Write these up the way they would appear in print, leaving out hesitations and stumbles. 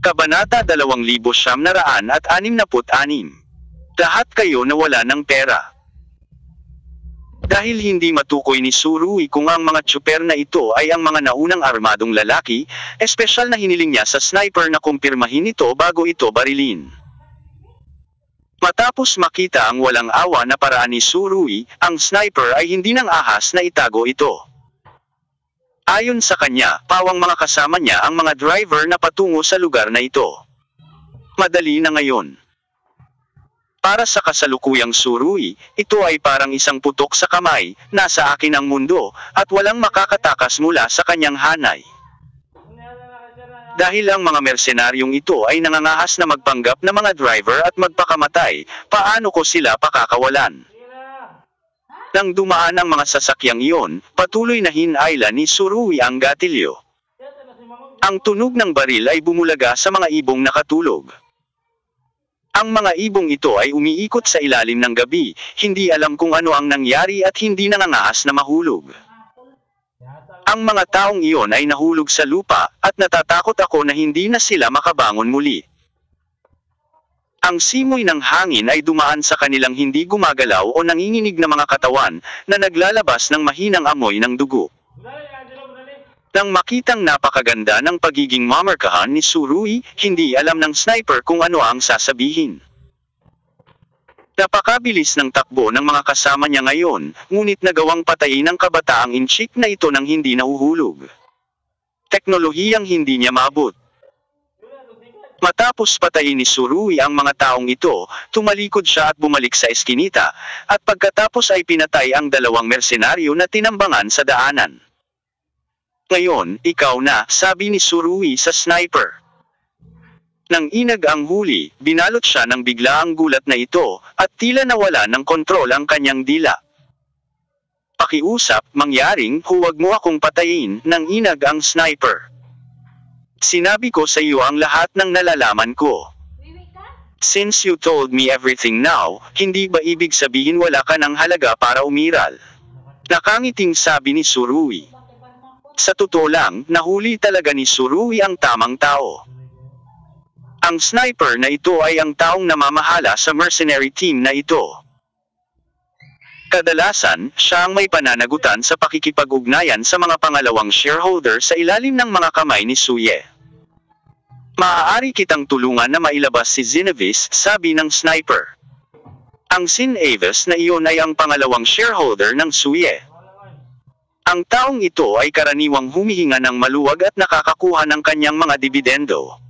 Kabanata 2966. Lahat kayo nawala ng pera. Dahil hindi matukoy ni Surui kung ang mga tsuper na ito ay ang mga naunang armadong lalaki, espesyal na hiniling niya sa sniper na kumpirmahin ito bago ito barilin. Matapos makita ang walang awa na paraan ni Surui, ang sniper ay hindi nang ahas na itago ito. Ayon sa kanya, pawang mga kasama niya ang mga driver na patungo sa lugar na ito. Madali na ngayon. Para sa kasalukuyang Surui, ito ay parang isang putok sa kamay, nasa akin ang mundo, at walang makakatakas mula sa kanyang hanay. Dahil ang mga mersenaryong ito ay nangangahas na magpanggap na mga driver at magpakamatay, paano ko sila pakakawalan? Nang dumaan ang mga sasakyang iyon, patuloy na hinayla ni Surui ang gatilyo. Ang tunog ng baril ay bumulaga sa mga ibong nakatulog. Ang mga ibong ito ay umiikot sa ilalim ng gabi, hindi alam kung ano ang nangyari at hindi nangangahas na mahulog. Ang mga taong iyon ay nahulog sa lupa, at natatakot ako na hindi na sila makabangon muli. Ang simoy ng hangin ay dumaan sa kanilang hindi gumagalaw o nanginginig na mga katawan, na naglalabas ng mahinang amoy ng dugo. Nang makitang napakaganda ng pagiging mamarkahan ni Surui, hindi alam ng sniper kung ano ang sasabihin. Napakabilis ng takbo ng mga kasama niya ngayon, ngunit nagawang patayin ng kabataang inchik na ito nang hindi nahuhulog. Teknolohiyang hindi niya maabot. Matapos patayin ni Surui ang mga taong ito, tumalikod siya at bumalik sa eskinita, at pagkatapos ay pinatay ang dalawang mersenaryo na tinambangan sa daanan. Ngayon, ikaw na, sabi ni Surui sa sniper. Nang inag ang huli, binalot siya ng biglaang gulat na ito, at tila nawala ng kontrol ang kanyang dila. Pakiusap, mangyaring, huwag mo akong patayin, nang inag ang sniper. Sinabi ko sa iyo ang lahat ng nalalaman ko. Since you told me everything now, hindi ba ibig sabihin wala ka ng halaga para umiral? Nakangiting sabi ni Surui. Sa totoo lang, nahuli talaga ni Surui ang tamang tao. Ang sniper na ito ay ang taong namamahala sa mercenary team na ito. Kadalasan, siya ang may pananagutan sa pakikipag-ugnayan sa mga pangalawang shareholder sa ilalim ng mga kamay ni Suye. Maaari kitang tulungan na mailabas si Zinavis, sabi ng sniper. Ang Sin Avis na iyon ay ang pangalawang shareholder ng Suye. Ang taong ito ay karaniwang humihinga ng maluwag at nakakakuha ng kanyang mga dibidendo.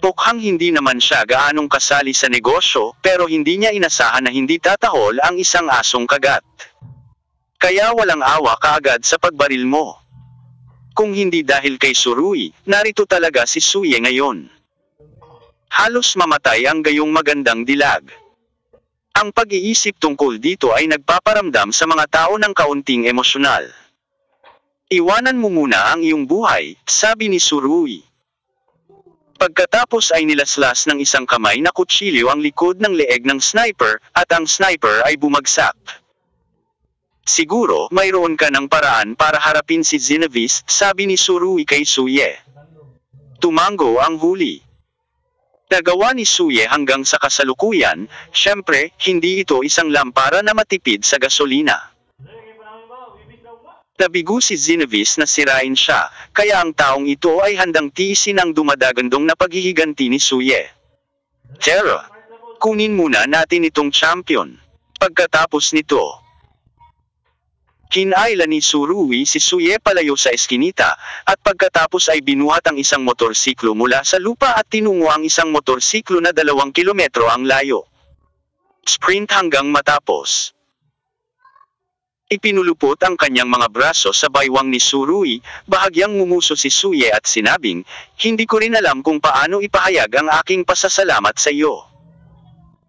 Mukhang hindi naman siya gaanong kasali sa negosyo, pero hindi niya inasahan na hindi tatahol ang isang asong kagat. Kaya walang awa kaagad sa pagbaril mo. Kung hindi dahil kay Surui, narito talaga si Suye ngayon. Halos mamatay ang gayong magandang dilag. Ang pag-iisip tungkol dito ay nagpaparamdam sa mga tao ng kaunting emosyonal. Iwanan mo muna ang iyong buhay, sabi ni Surui. Pagkatapos ay nilaslas ng isang kamay na kutsilyo ang likod ng leeg ng sniper, at ang sniper ay bumagsak. Siguro, mayroon ka ng paraan para harapin si Zinavis, sabi ni Surui kay Suye. Tumango ang huli. Nagawa ni Suye hanggang sa kasalukuyan, syempre, hindi ito isang lampara na matipid sa gasolina. Nabigo si Zinavis na sirain siya, kaya ang taong ito ay handang tiisin ang dumadagandong na paghihiganti ni Suye. Tara, kunin muna natin itong champion. Pagkatapos nito, hinayla ni Surui si Suye palayo sa eskinita, at pagkatapos ay binuhat ang isang motorsiklo mula sa lupa at tinungo ang isang motorsiklo na 2 kilometro ang layo. Sprint hanggang matapos. Ipinulupot ang kanyang mga braso sa baywang ni Surui, bahagyang ngumuso si Suye at sinabing, hindi ko rin alam kung paano ipahayag ang aking pasasalamat sa iyo.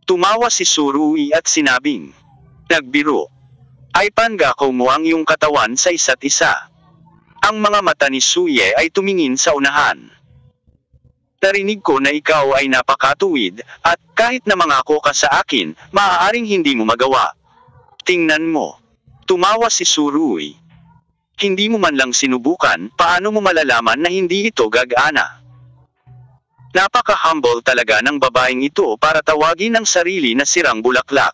Tumawa si Surui at sinabing, nagbiro. Ay pangako mo ang iyong katawan sa isa't isa. Ang mga mata ni Suye ay tumingin sa unahan. Narinig ko na ikaw ay napakatuwid, at kahit na mangako ka sa akin, maaaring hindi mo magawa. Tingnan mo. Tumawa si Surui. Hindi mo man lang sinubukan, paano mo malalaman na hindi ito gagana? Napaka-humble talaga ng babaeng ito para tawagin ang sarili na sirang bulaklak.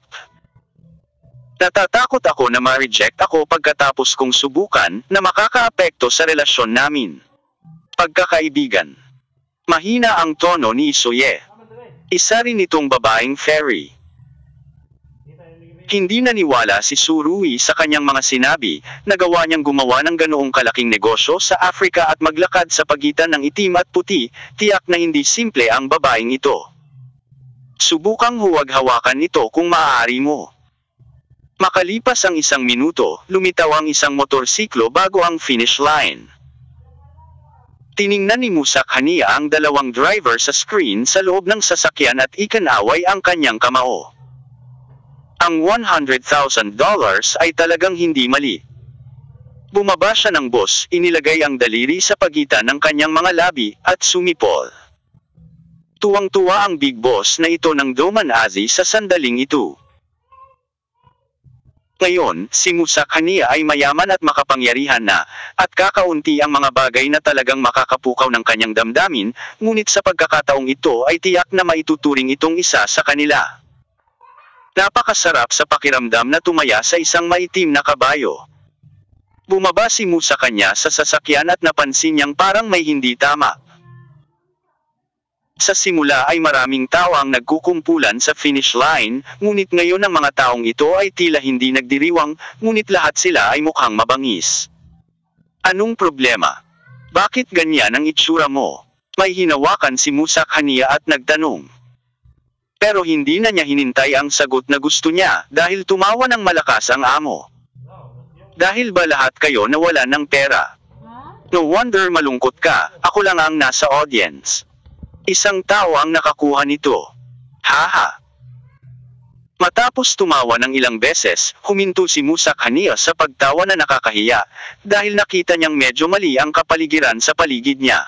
Natatakot ako na ma-reject ako pagkatapos kong subukan na makakaapekto sa relasyon namin. Pagkakaibigan. Mahina ang tono ni Suye. Isa rin itong babaeng fairy. Hindi naniwala si Surui sa kanyang mga sinabi, nagawa niyang gumawa ng ganoong kalaking negosyo sa Africa at maglakad sa pagitan ng itim at puti, tiyak na hindi simple ang babaeng ito. Subukang huwag hawakan ito kung maaari mo. Makalipas ang 1 minuto, lumitaw ang isang motorsiklo bago ang finish line. Tiningnan ni Musak Hania ang 2 driver sa screen sa loob ng sasakyan at ikinaway ang kanyang kamao. Ang $100,000 ay talagang hindi mali. Bumaba siya ng bus, inilagay ang daliri sa pagitan ng kanyang mga labi, at sumipol. Tuwang-tuwa ang big boss na ito ng Doman Azi sa sandaling ito. Ngayon, si Musak Hania ay mayaman at makapangyarihan na, at kakaunti ang mga bagay na talagang makakapukaw ng kanyang damdamin, ngunit sa pagkakataong ito ay tiyak na maituturing itong isa sa kanila. Napakasarap sa pakiramdam na tumaya sa isang maitim na kabayo. Bumaba si Mu sa kanya sa sasakyan at napansin niyang parang may hindi tama. Sa simula ay maraming tao ang nagkukumpulan sa finish line, ngunit ngayon ang mga taong ito ay tila hindi nagdiriwang, ngunit lahat sila ay mukhang mabangis. Anong problema? Bakit ganyan ang itsura mo? May hinawakan si Musak Hania at nagtanong. Pero hindi na niya hinintay ang sagot na gusto niya dahil tumawa ng malakas ang amo. Dahil ba lahat kayo nawalan ng pera? No wonder malungkot ka, ako lang ang nasa audience. Isang tao ang nakakuha nito. Haha. Matapos tumawa ng ilang beses, huminto si Musak Hania sa pagtawa na nakakahiya dahil nakita niyang medyo mali ang kapaligiran sa paligid niya.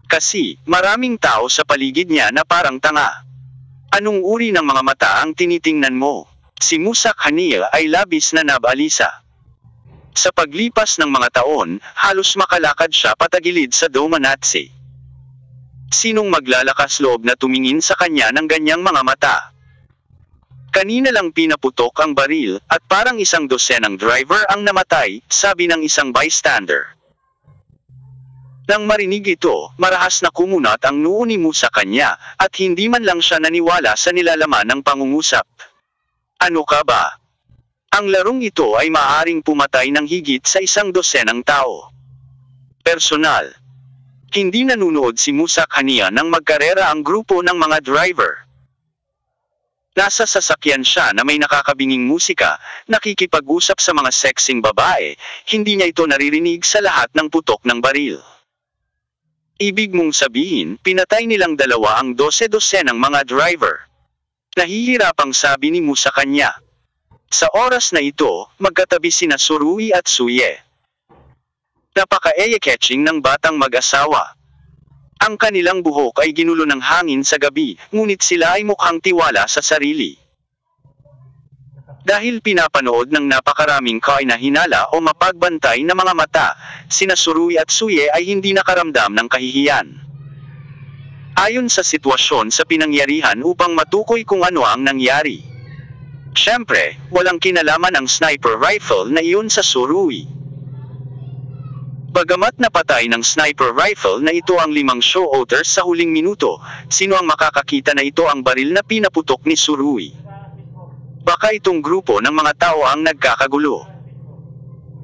Kasi, maraming tao sa paligid niya na parang tanga. Anong uri ng mga mata ang tinitingnan mo? Si Musak Hania ay labis na nabalisa. Sa paglipas ng mga taon, halos makalakad siya patagilid sa Domanatsi. Sinong maglalakas loob na tumingin sa kanya ng ganyang mga mata? Kanina lang pinaputok ang baril, at parang 100 ng driver ang namatay, sabi ng isang bystander. Nang marinig ito, marahas na kumunat ang noo ni Mu sa kanya, at hindi man lang siya naniwala sa nilalaman ng pangungusap. Ano ka ba? Ang larong ito ay maaaring pumatay ng higit sa 100 ng tao. Personal. Hindi nanunood si Musak Hania nang magkarera ang grupo ng mga driver. Nasa sasakyan siya na may nakakabinging musika, nakikipag-usap sa mga sexing babae, hindi niya ito naririnig sa lahat ng putok ng baril. Ibig mong sabihin, pinatay nilang 2 ang 12 ng mga driver. Nahihirapang sabi ni Mu sa kanya. Sa oras na ito, magkatabi sina Surui at Suye. Napaka-eye-catching ng batang mag-asawa. Ang kanilang buhok ay ginulo ng hangin sa gabi, ngunit sila ay mukhang tiwala sa sarili. Dahil pinapanood ng napakaraming kainahinala o mapagbantay na mga mata, sina Surui at Suye ay hindi nakaramdam ng kahihiyan. Ayon sa sitwasyon sa pinangyarihan upang matukoy kung ano ang nangyari. Siyempre, walang kinalaman ang sniper rifle na iyon sa Surui. Bagamat napatay ng sniper rifle na ito ang 5 shooters sa huling minuto, sino ang makakakita na ito ang baril na pinaputok ni Surui? Baka itong grupo ng mga tao ang nagkakagulo.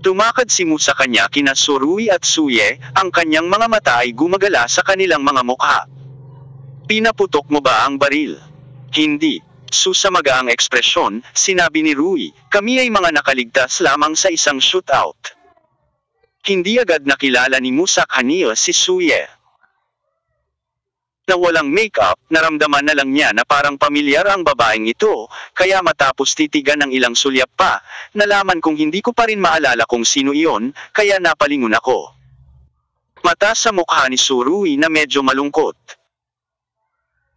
Tumakad si Mu sa kanya kina Surui at Suye, ang kanyang mga mata ay gumagala sa kanilang mga mukha. Pinaputok mo ba ang baril? Hindi. Susamaga ang ekspresyon, sinabi ni Rui, kami ay mga nakaligtas lamang sa isang shootout. Hindi agad nakilala ni Musak Hania si Suye. Na walang make-up, naramdaman na lang niya na parang pamilyar ang babaeng ito, kaya matapos titigan ng ilang sulyap pa, nalaman kong hindi ko pa rin maalala kung sino iyon, kaya napalingon ako. Mata sa mukha ni Surui na medyo malungkot.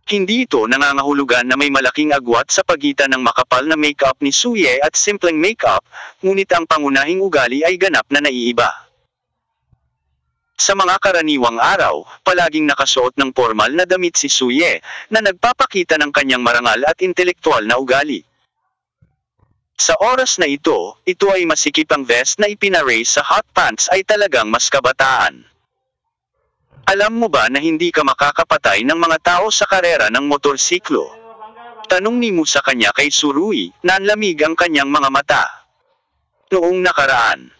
Hindi ito nangangahulugan na may malaking agwat sa pagitan ng makapal na make-up ni Suye at simpleng make-up, ngunit ang pangunahing ugali ay ganap na naiiba. Sa mga karaniwang araw, palaging nakasuot ng formal na damit si Suye, na nagpapakita ng kanyang marangal at intelektual na ugali. Sa oras na ito ay masikip ang vest na ipinaraise sa hot pants ay talagang mas kabataan. Alam mo ba na hindi ka makakapatay ng mga tao sa karera ng motorsiklo? Tanong ni Mu sa kanya kay Tsurugi, nanlamig ang kanyang mga mata. Noong nakaraan,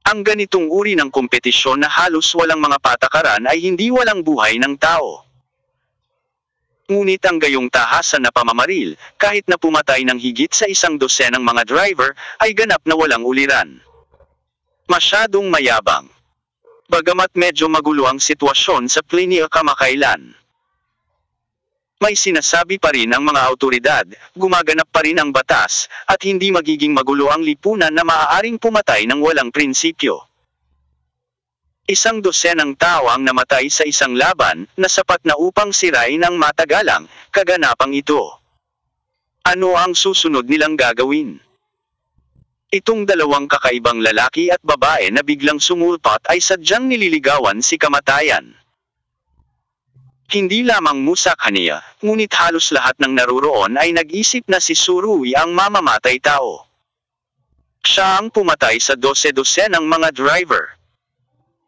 ang ganitong uri ng kompetisyon na halos walang mga patakaran ay hindi walang buhay ng tao. Ngunit ang gayong tahasan na pamamaril, kahit na pumatay ng higit sa 100 mga driver, ay ganap na walang uliran. Masyadong mayabang. Bagamat medyo magulo ang sitwasyon sa Plinio kamakailan, may sinasabi pa rin ang mga autoridad, gumaganap pa rin ang batas, at hindi magiging magulo ang lipunan na maaaring pumatay ng walang prinsipyo. 100 tao ang namatay sa isang laban, na sapat na upang sirain ang matagalang kaganapang ito. Ano ang susunod nilang gagawin? Itong dalawang kakaibang lalaki at babae na biglang sumulpat ay sadyang nililigawan si kamatayan. Hindi lamang Musakaniya, ngunit halos lahat ng naruroon ay nag-isip na si Tsurugi ang mamamatay tao. Siya ang pumatay sa 12 ng mga driver.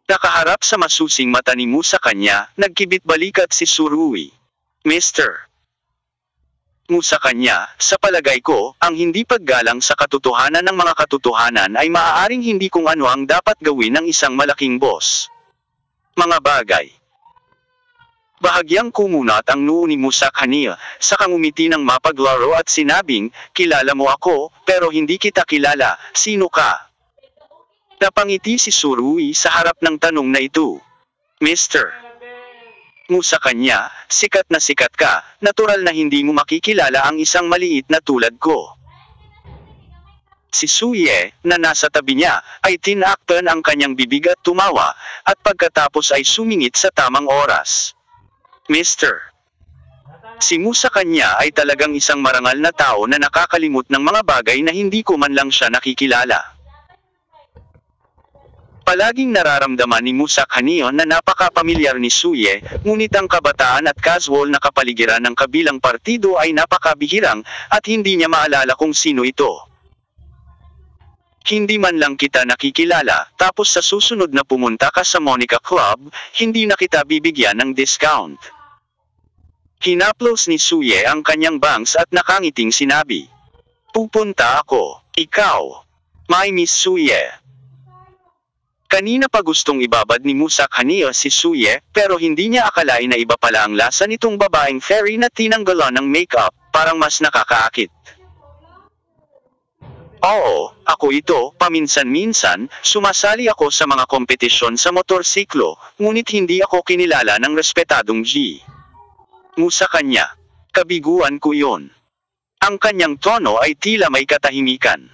Nakaharap sa masusing mata ni Musakanya, nagkibit balikat si Tsurugi. Mr. Musakanya, sa palagay ko, ang hindi paggalang sa katotohanan ng mga katotohanan ay maaaring hindi kung ano ang dapat gawin ng isang malaking boss. Mga bagay. Bahagyang kumunat ang noo ni Musakaniya, saka ngumiti ng mapaglaro at sinabing, kilala mo ako, pero hindi kita kilala, sino ka? Napangiti si Tsurugi sa harap ng tanong na ito. Mr. Musakanya, sikat na sikat ka, natural na hindi mo makikilala ang isang maliit na tulad ko. Si Suye, na nasa tabi niya, ay tinakpan ang kanyang bibig at tumawa, at pagkatapos ay sumingit sa tamang oras. Mr. Si Musakanya ay talagang isang marangal na tao na nakakalimot ng mga bagay na hindi ko man lang siya nakikilala. Palaging nararamdaman ni Musakaniya na napaka-pamilyar ni Suye, ngunit ang kabataan at casual na kapaligiran ng kabilang partido ay napakabihirang, at hindi niya maalala kung sino ito. Hindi man lang kita nakikilala, tapos sa susunod na pumunta ka sa Monica Club, hindi na kita bibigyan ng discount. Hinaplos ni Suye ang kanyang bangs at nakangiting sinabi. Pupunta ako, ikaw. My Miss Suye. Kanina pa gustong ibabad ni Musakaniya si Suye, pero hindi niya akalain na iba pala ang lasa nitong babaeng fairy na tinanggalan ng makeup, parang mas nakakaakit. Oo, ako ito, paminsan-minsan, sumasali ako sa mga kompetisyon sa motorsiklo, ngunit hindi ako kinilala ng respetadong G. Musakanya. Kabiguan ko yon. Ang kanyang tono ay tila may katahimikan.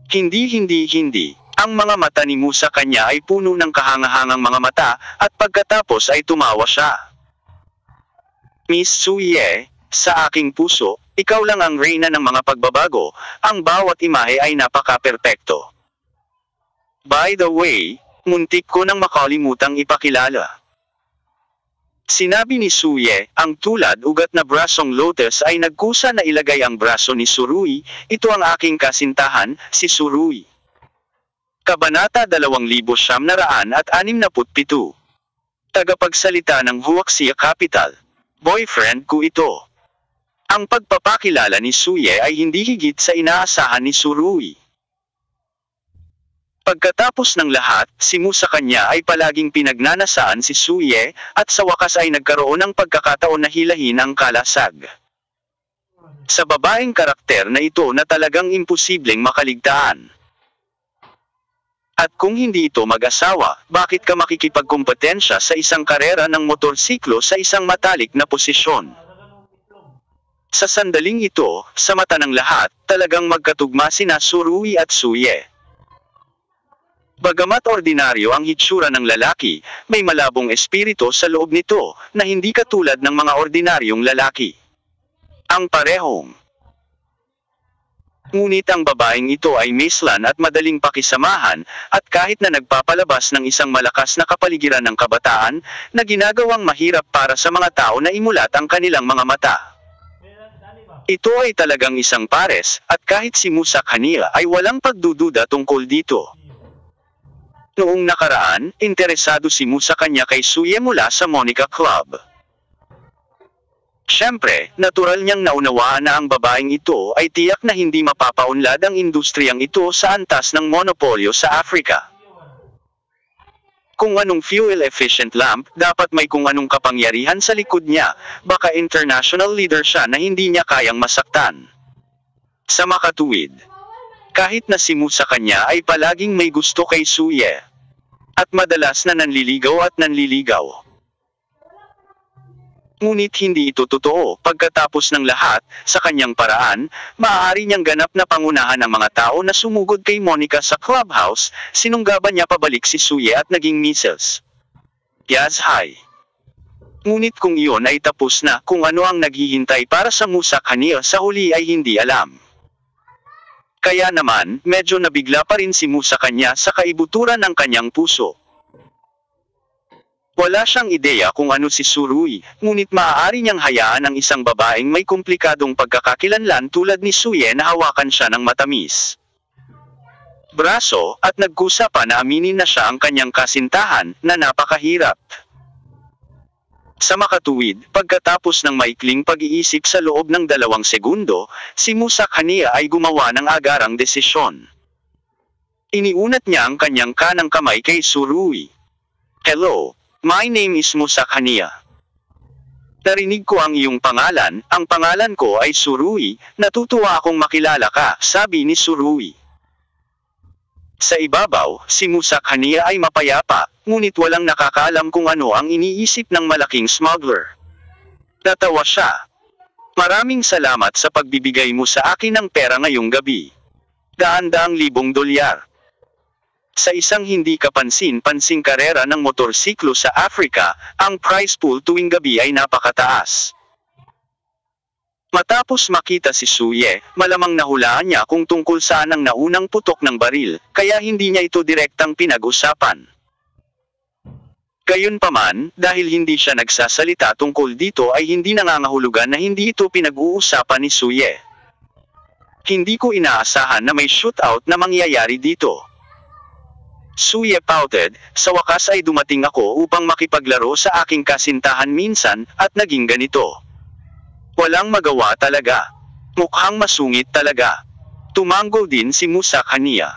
Hindi. Ang mga mata ni Musakanya ay puno ng kahangahangang mga mata, at pagkatapos ay tumawa siya. Miss Suye, sa aking puso, ikaw lang ang reyna ng mga pagbabago, ang bawat imahe ay napaka-perpekto. By the way, muntik ko nang makalimutang ipakilala. Sinabi ni Suye, ang tulad ugat na brasong lotus ay nagkusa na ilagay ang braso ni Tsurugi, ito ang aking kasintahan, si Tsurugi. Kabanata 2967. Tagapagsalita ng Huaxia Capital. Boyfriend ko ito. Ang pagpapakilala ni Suye ay hindi higit sa inaasahan ni Tsurugi. Pagkatapos ng lahat, si Musakanya ay palaging pinagnanasaan si Suye, at sa wakas ay nagkaroon ng pagkakataon na hilahin ang kalasag. Sa babaeng karakter na ito na talagang imposibleng makaligtaan. At kung hindi ito mag-asawa, bakit ka makikipagkompetensya sa isang karera ng motorsiklo sa isang matalik na posisyon? Sa sandaling ito, sa mata ng lahat, talagang magkatugma sina Tsurugi at Suye. Bagamat ordinaryo ang hitsura ng lalaki, may malabong espiritu sa loob nito, na hindi katulad ng mga ordinaryong lalaki. Ang parehong Ngunit ang babaeng ito ay maislan at madaling pakisamahan, at kahit na nagpapalabas ng isang malakas na kapaligiran ng kabataan, na ginagawang mahirap para sa mga tao na imulat ang kanilang mga mata. Ito ay talagang isang pares, at kahit si Musa Khania ay walang pagdududa tungkol dito. Noong nakaraan, interesado si Musa Khania kay Suye mula sa Monica Club. Siyempre, natural niyang naunawaan na ang babaeng ito ay tiyak na hindi mapapaunlad ang industriyang ito sa antas ng monopolyo sa Africa. Kung anong fuel-efficient lamp, dapat may kung anong kapangyarihan sa likod niya, baka international leader siya na hindi niya kayang masaktan. Sa makatuwid, kahit na si Musa Khania ay palaging may gusto kay Suye, at madalas na nanliligaw at nanliligaw. Ngunit hindi ito totoo. Pagkatapos ng lahat, sa kanyang paraan, maaari niyang ganap na pangunahan ang mga tao na sumugod kay Monica sa clubhouse, sinunggaban niya pabalik si Suye at naging Mrs. Yazhai. Ngunit kung iyon ay tapos na, kung ano ang naghihintay para sa Musa Khania sa huli ay hindi alam. Kaya naman, medyo nabigla pa rin si Musa Khania sa kaibuturan ng kanyang puso. Wala siyang ideya kung ano si Suruy, ngunit maaari niyang hayaan ang isang babaeng may komplikadong pagkakakilanlan tulad ni Suye na hawakan siya ng matamis braso, at nagkusa pa na aminin na siya ang kanyang kasintahan, na napakahirap. Sa makatuwid, pagkatapos ng maikling pag-iisip sa loob ng 2 segundo, si Musa Khania ay gumawa ng agarang desisyon. Iniunat niya ang kanyang kanang kamay kay Suruy. "Hello. My name is Musa Khania. Narinig ko ang iyong pangalan, ang pangalan ko ay Suruy, natutuwa akong makilala ka," sabi ni Suruy. Sa ibabaw, si Musa Khania ay mapayapa, ngunit walang nakakaalam kung ano ang iniisip ng malaking smuggler. Natawa siya. "Maraming salamat sa pagbibigay mo sa akin ng pera ngayong gabi. $100,000. Sa isang hindi kapansin-pansing karera ng motorsiklo sa Africa, ang prize pool tuwing gabi ay napakataas." Matapos makita si Suye, malamang nahulaan niya kung tungkol saan ang naunang putok ng baril, kaya hindi niya ito direktang pinag-usapan. Gayunpaman, dahil hindi siya nagsasalita tungkol dito ay hindi nangangahulugan na hindi ito pinag-uusapan ni Suye. "Hindi ko inaasahan na may shootout na mangyayari dito." Suye pouted, "Sa wakas ay dumating ako upang makipaglaro sa aking kasintahan minsan, at naging ganito. Walang magawa talaga. Mukhang masungit talaga." Tumango din si Musa Khania.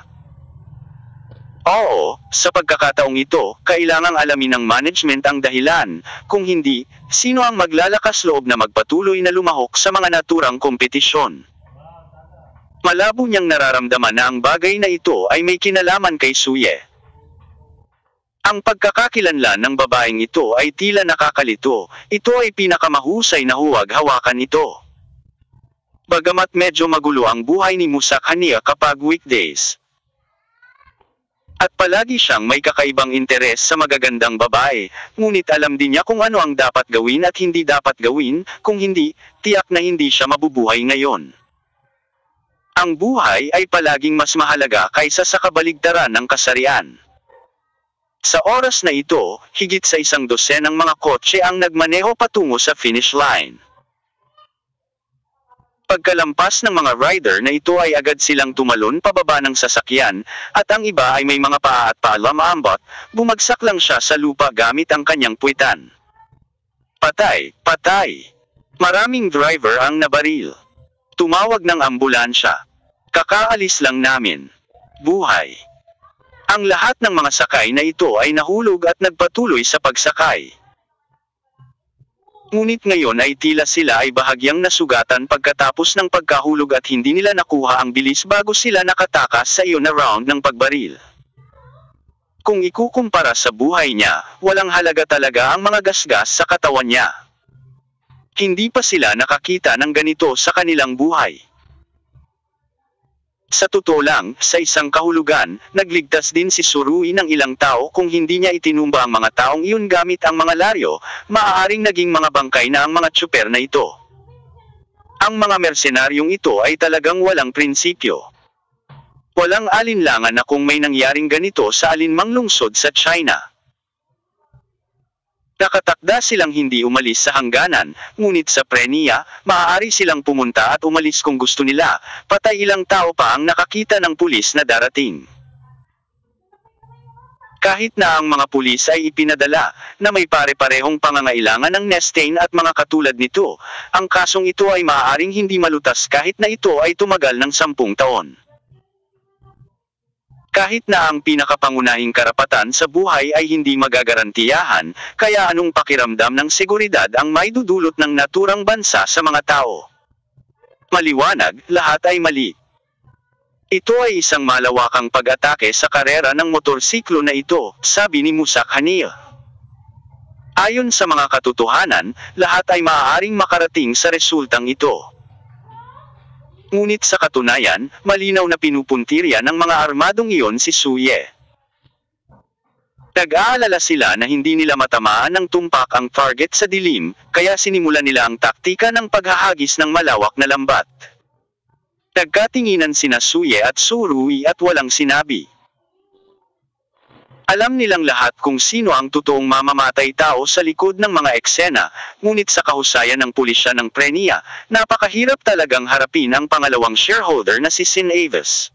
"Oo, sa pagkakataong ito, kailangang alamin ng management ang dahilan, kung hindi, sino ang maglalakas loob na magpatuloy na lumahok sa mga naturang kompetisyon?" Malabo niyang nararamdaman na ang bagay na ito ay may kinalaman kay Suye. Ang pagkakakilanlan ng babaeng ito ay tila nakakalito, ito ay pinakamahusay na huwag hawakan ito. Bagamat medyo magulo ang buhay ni Musa Khania kapag weekdays, at palagi siyang may kakaibang interes sa magagandang babae, ngunit alam din niya kung ano ang dapat gawin at hindi dapat gawin, kung hindi, tiyak na hindi siya mabubuhay ngayon. Ang buhay ay palaging mas mahalaga kaysa sa kabaligtaran ng kasarian. Sa oras na ito, higit sa 100 ng mga kotse ang nagmaneho patungo sa finish line. Pagkalampas ng mga rider na ito ay agad silang tumalon pababa ng sasakyan, at ang iba ay may mga paa at paalam-ambot, bumagsak lang siya sa lupa gamit ang kanyang puwitan. Patay, patay. Maraming driver ang nabaril. Tumawag ng ambulansya. Kakaalis lang namin. Buhay. Ang lahat ng mga sakay na ito ay nahulog at nagpatuloy sa pagsakay. Ngunit ngayon ay tila sila ay bahagyang nasugatan pagkatapos ng pagkahulog at hindi nila nakuha ang bilis bago sila nakatakas sa iyon na round ng pagbaril. Kung ikukumpara sa buhay niya, walang halaga talaga ang mga gasgas sa katawan niya. Hindi pa sila nakakita ng ganito sa kanilang buhay. Sa totoo lang, sa isang kahulugan, nagligtas din si Suruy ng ilang tao kung hindi niya itinumba ang mga taong iyon gamit ang mga laryo, maaaring naging mga bangkay na ang mga tsuper na ito. Ang mga mersenaryong ito ay talagang walang prinsipyo. Walang alinlangan na kung may nangyaring ganito sa alinmang lungsod sa China. Nakatakda silang hindi umalis sa hangganan, ngunit sa prenya, maaari silang pumunta at umalis kung gusto nila, patay ilang tao pa ang nakakita ng pulis na darating. Kahit na ang mga pulis ay ipinadala, na may pare-parehong pangangailangan ng nestain at mga katulad nito, ang kasong ito ay maaaring hindi malutas kahit na ito ay tumagal ng 10 taon. Kahit na ang pinakapangunahing karapatan sa buhay ay hindi magagarantiyahan, kaya anong pakiramdam ng seguridad ang maidudulot ng naturang bansa sa mga tao? Maliwanag, lahat ay mali. Ito ay isang malawakang pag-atake sa karera ng motorsiklo na ito, sabi ni Musak Hania. Ayon sa mga katotohanan, lahat ay maaaring makarating sa resultang ito. Ngunit sa katunayan, malinaw na pinupuntirya ng mga armadong iyon si Suye. Nag-aalala sila na hindi nila matamaan ng tumpak ang target sa dilim, kaya sinimulan nila ang taktika ng paghahagis ng malawak na lambat. Nagkatinginan sina Suye at Surui at walang sinabi. Alam nilang lahat kung sino ang totoong mamamatay tao sa likod ng mga eksena, ngunit sa kahusayan ng pulisya ng prenya, napakahirap talagang harapin ang pangalawang shareholder na si Sin Avis.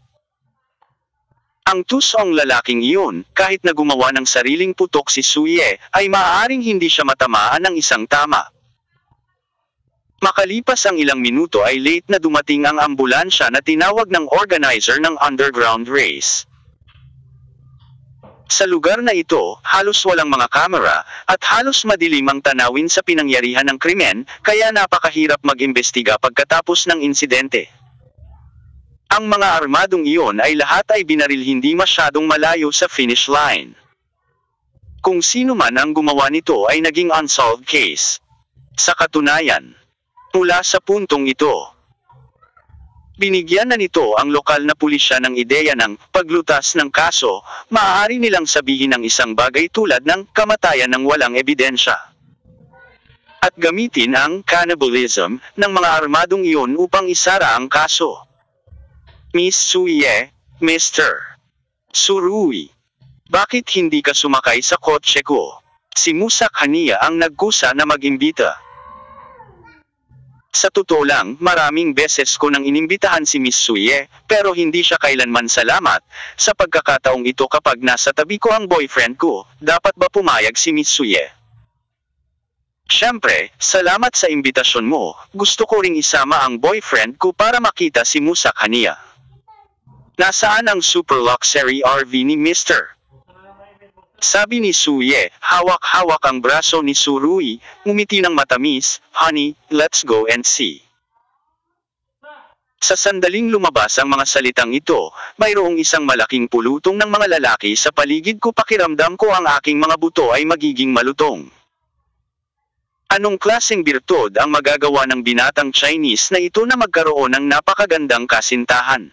Ang tusong lalaking iyon, kahit na gumawa ng sariling putok si Suye, ay maaaring hindi siya matamaan ng isang tama. Makalipas ang ilang minuto ay late na dumating ang ambulansya na tinawag ng organizer ng underground race. Sa lugar na ito, halos walang mga kamera, at halos madilim ang tanawin sa pinangyarihan ng krimen, kaya napakahirap mag-imbestiga pagkatapos ng insidente. Ang mga armadong iyon ay lahat ay binaril hindi masyadong malayo sa finish line. Kung sino man ang gumawa nito ay naging unsolved case. Sa katunayan, mula sa puntong ito, binigyan na nito ang lokal na pulisya ng ideya ng paglutas ng kaso, maaari nilang sabihin ng isang bagay tulad ng kamatayan ng walang ebidensya. At gamitin ang cannibalism ng mga armadong iyon upang isara ang kaso. Miss Suye, Mr. Surui, bakit hindi ka sumakay sa kotse ko? Si Musak Hania ang nagkusa na mag-imbita. Sa totoo lang, maraming beses ko nang inimbitahan si Miss Suye, pero hindi siya kailanman salamat. Sa pagkakataong ito kapag nasa tabi ko ang boyfriend ko, dapat ba pumayag si Miss Suye? Siyempre, salamat sa imbitasyon mo, gusto ko ring isama ang boyfriend ko para makita si Musak Hania. Nasaan ang super luxury RV ni Mr.? Sabi ni Suye, hawak-hawak ang braso ni Surui, ngumiti ng matamis, honey, let's go and see. Sa sandaling lumabas ang mga salitang ito, mayroong isang malaking pulutong ng mga lalaki sa paligid ko, pakiramdam ko ang aking mga buto ay magiging malutong. Anong klaseng birtod ang magagawa ng binatang Chinese na ito na magkaroon ng napakagandang kasintahan?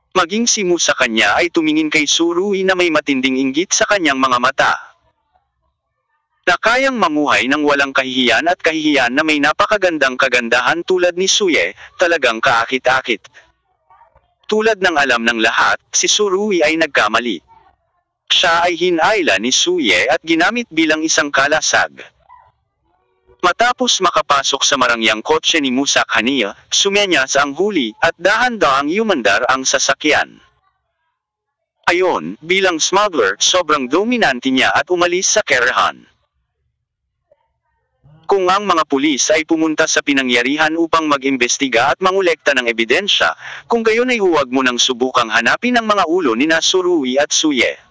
Maging si Mu sa kanya ay tumingin kay Surui na may matinding inggit sa kanyang mga mata. Na kayang mamuhay ng walang kahihiyan at kahihiyan na may napakagandang kagandahan tulad ni Suye, talagang kaakit-akit. Tulad ng alam ng lahat, si Surui ay nagkamali. Siya ay hinayla ni Suye at ginamit bilang isang kalasag. Matapos makapasok sa marangyang kotse ni Musak Hania, sumenyas ang huli at dahan-dahang yumandar ang sasakyan. Ayon, bilang smuggler, sobrang dominante niya at umalis sa kerahan. Kung ang mga pulis ay pumunta sa pinangyarihan upang mag-imbestiga at mangolekta ng ebidensya, kung gayon ay huwag mo nang subukang hanapin ang mga ulo ni Surui at Suye.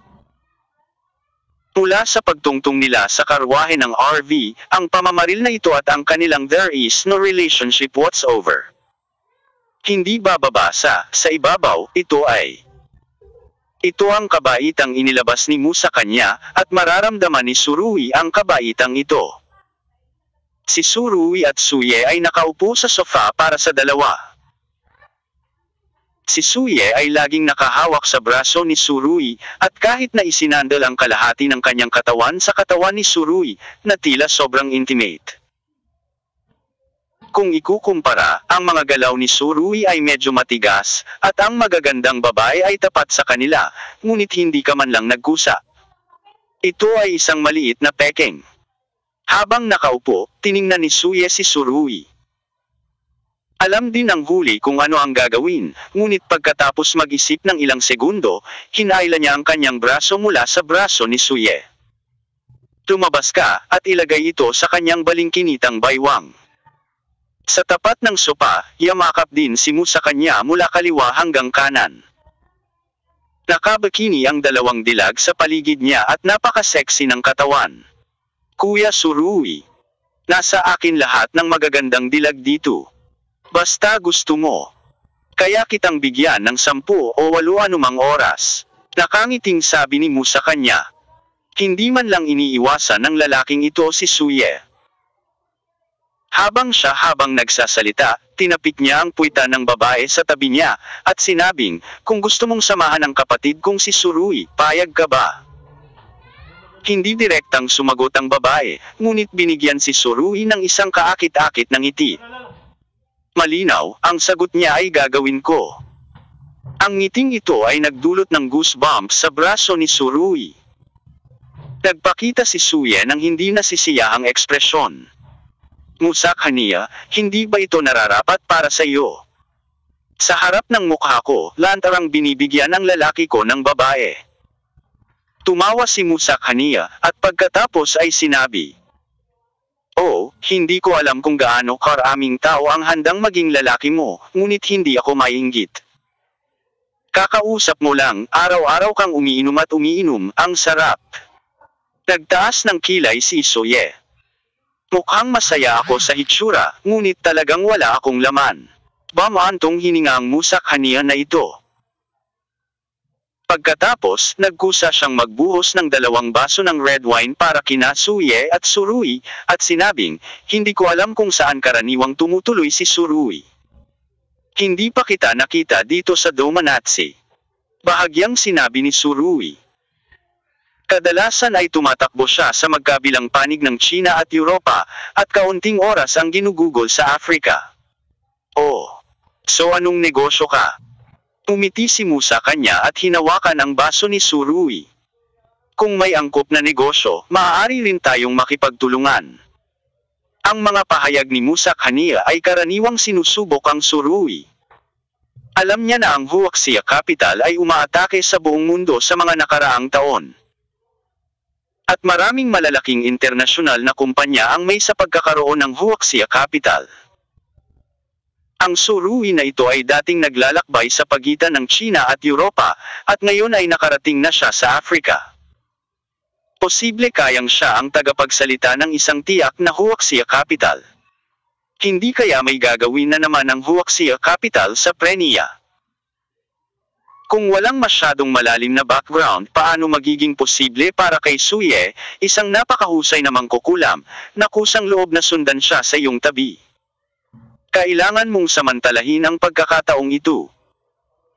Mula sa pagtungtong nila sa karwahe ng RV, ang pamamaril na ito at ang kanilang there is no relationship whatsoever. Hindi bababasa, sa ibabaw, ito ang kabaitang inilabas ni Mu sa kanya, at mararamdaman ni Surui ang kabaitang ito. Si Surui at Suye ay nakaupo sa sofa para sa dalawa. Si Suye ay laging nakahawak sa braso ni Surui, at kahit na isinandal ang kalahati ng kanyang katawan sa katawan ni Surui, na tila sobrang intimate. Kung ikukumpara, ang mga galaw ni Surui ay medyo matigas, at ang magagandang babae ay tapat sa kanila, ngunit hindi ka man lang nagkusa. Ito ay isang maliit na peking. Habang nakaupo, tiningnan ni Suye si Surui. Alam din ng huli kung ano ang gagawin, ngunit pagkatapos mag-isip ng ilang segundo, hinayla niya ang kanyang braso mula sa braso ni Suye. Tumabas ka, at ilagay ito sa kanyang balingkinitang baywang. Sa tapat ng sopa, yamakap din si Mu sa kanya mula kaliwa hanggang kanan. Nakabikini ang dalawang dilag sa paligid niya at napaka-sexy ng katawan. Kuya Surui, nasa akin lahat ng magagandang dilag dito. Basta gusto mo. Kaya kitang bigyan ng 10 o 8 anumang oras. Nakangiting sabi ni Mu sa kanya. Hindi man lang iniiwasan ng lalaking ito si Suye. Habang nagsasalita, tinapik niya ang puwita ng babae sa tabi niya, at sinabing, kung gusto mong samahan ang kapatid kong si Surui, payag ka ba? Hindi direktang sumagot ang babae, ngunit binigyan si Surui ng isang kaakit-akit ng ngiti. Malinaw, ang sagot niya ay gagawin ko. Ang ngiting ito ay nagdulot ng goosebumps sa braso ni Surui. Nagpakita si Suye ng hindi nasisiyahang ekspresyon. Musak Hania, hindi ba ito nararapat para sa iyo? Sa harap ng mukha ko, lantarang binibigyan ng lalaki ko ng babae. Tumawa si Musak Hania, at pagkatapos ay sinabi, "Oh, hindi ko alam kung gaano karaming tao ang handang maging lalaki mo, ngunit hindi ako maiinggit. Kakausap mo lang, araw-araw kang umiinom at umiinom, ang sarap." Nagtaas ng kilay si Suye. Mukhang masaya ako sa hitsura, ngunit talagang wala akong laman. Bamaantong hininga ang Musak Hania na ito. Pagkatapos, nagkusa siyang magbuhos ng 2 baso ng red wine para kina Suye at Surui, at sinabing, hindi ko alam kung saan karaniwang tumutuloy si Surui. Hindi pa kita nakita dito sa Domanatsi. Bahagyang sinabi ni Surui. Kadalasan ay tumatakbo siya sa magkabilang panig ng China at Europa, at kaunting oras ang ginugugol sa Afrika. Oh, so anong negosyo ka? Umiti si Mu sa kanya at hinawakan ang baso ni Surui. Kung may angkop na negosyo, maaari rin tayong makipagtulungan. Ang mga pahayag ni Musak Hania ay karaniwang sinusubok ang Surui. Alam niya na ang Huaxia Capital ay umaatake sa buong mundo sa mga nakaraang taon. At maraming malalaking internasyonal na kumpanya ang may sa pagkakaroon ng Huaxia Capital. Ang Surui na ito ay dating naglalakbay sa pagitan ng China at Europa, at ngayon ay nakarating na siya sa Afrika. Posible kayang siya ang tagapagsalita ng isang tiyak na Huaxia Capital. Hindi kaya may gagawin na naman ang Huaxia Capital sa Prenia? Kung walang masyadong malalim na background, paano magiging posible para kay Suye, isang napakahusay na mangkukulam, na kusang loob na sundan siya sa iyong tabi? Kailangan mong samantalahin ang pagkakataong ito.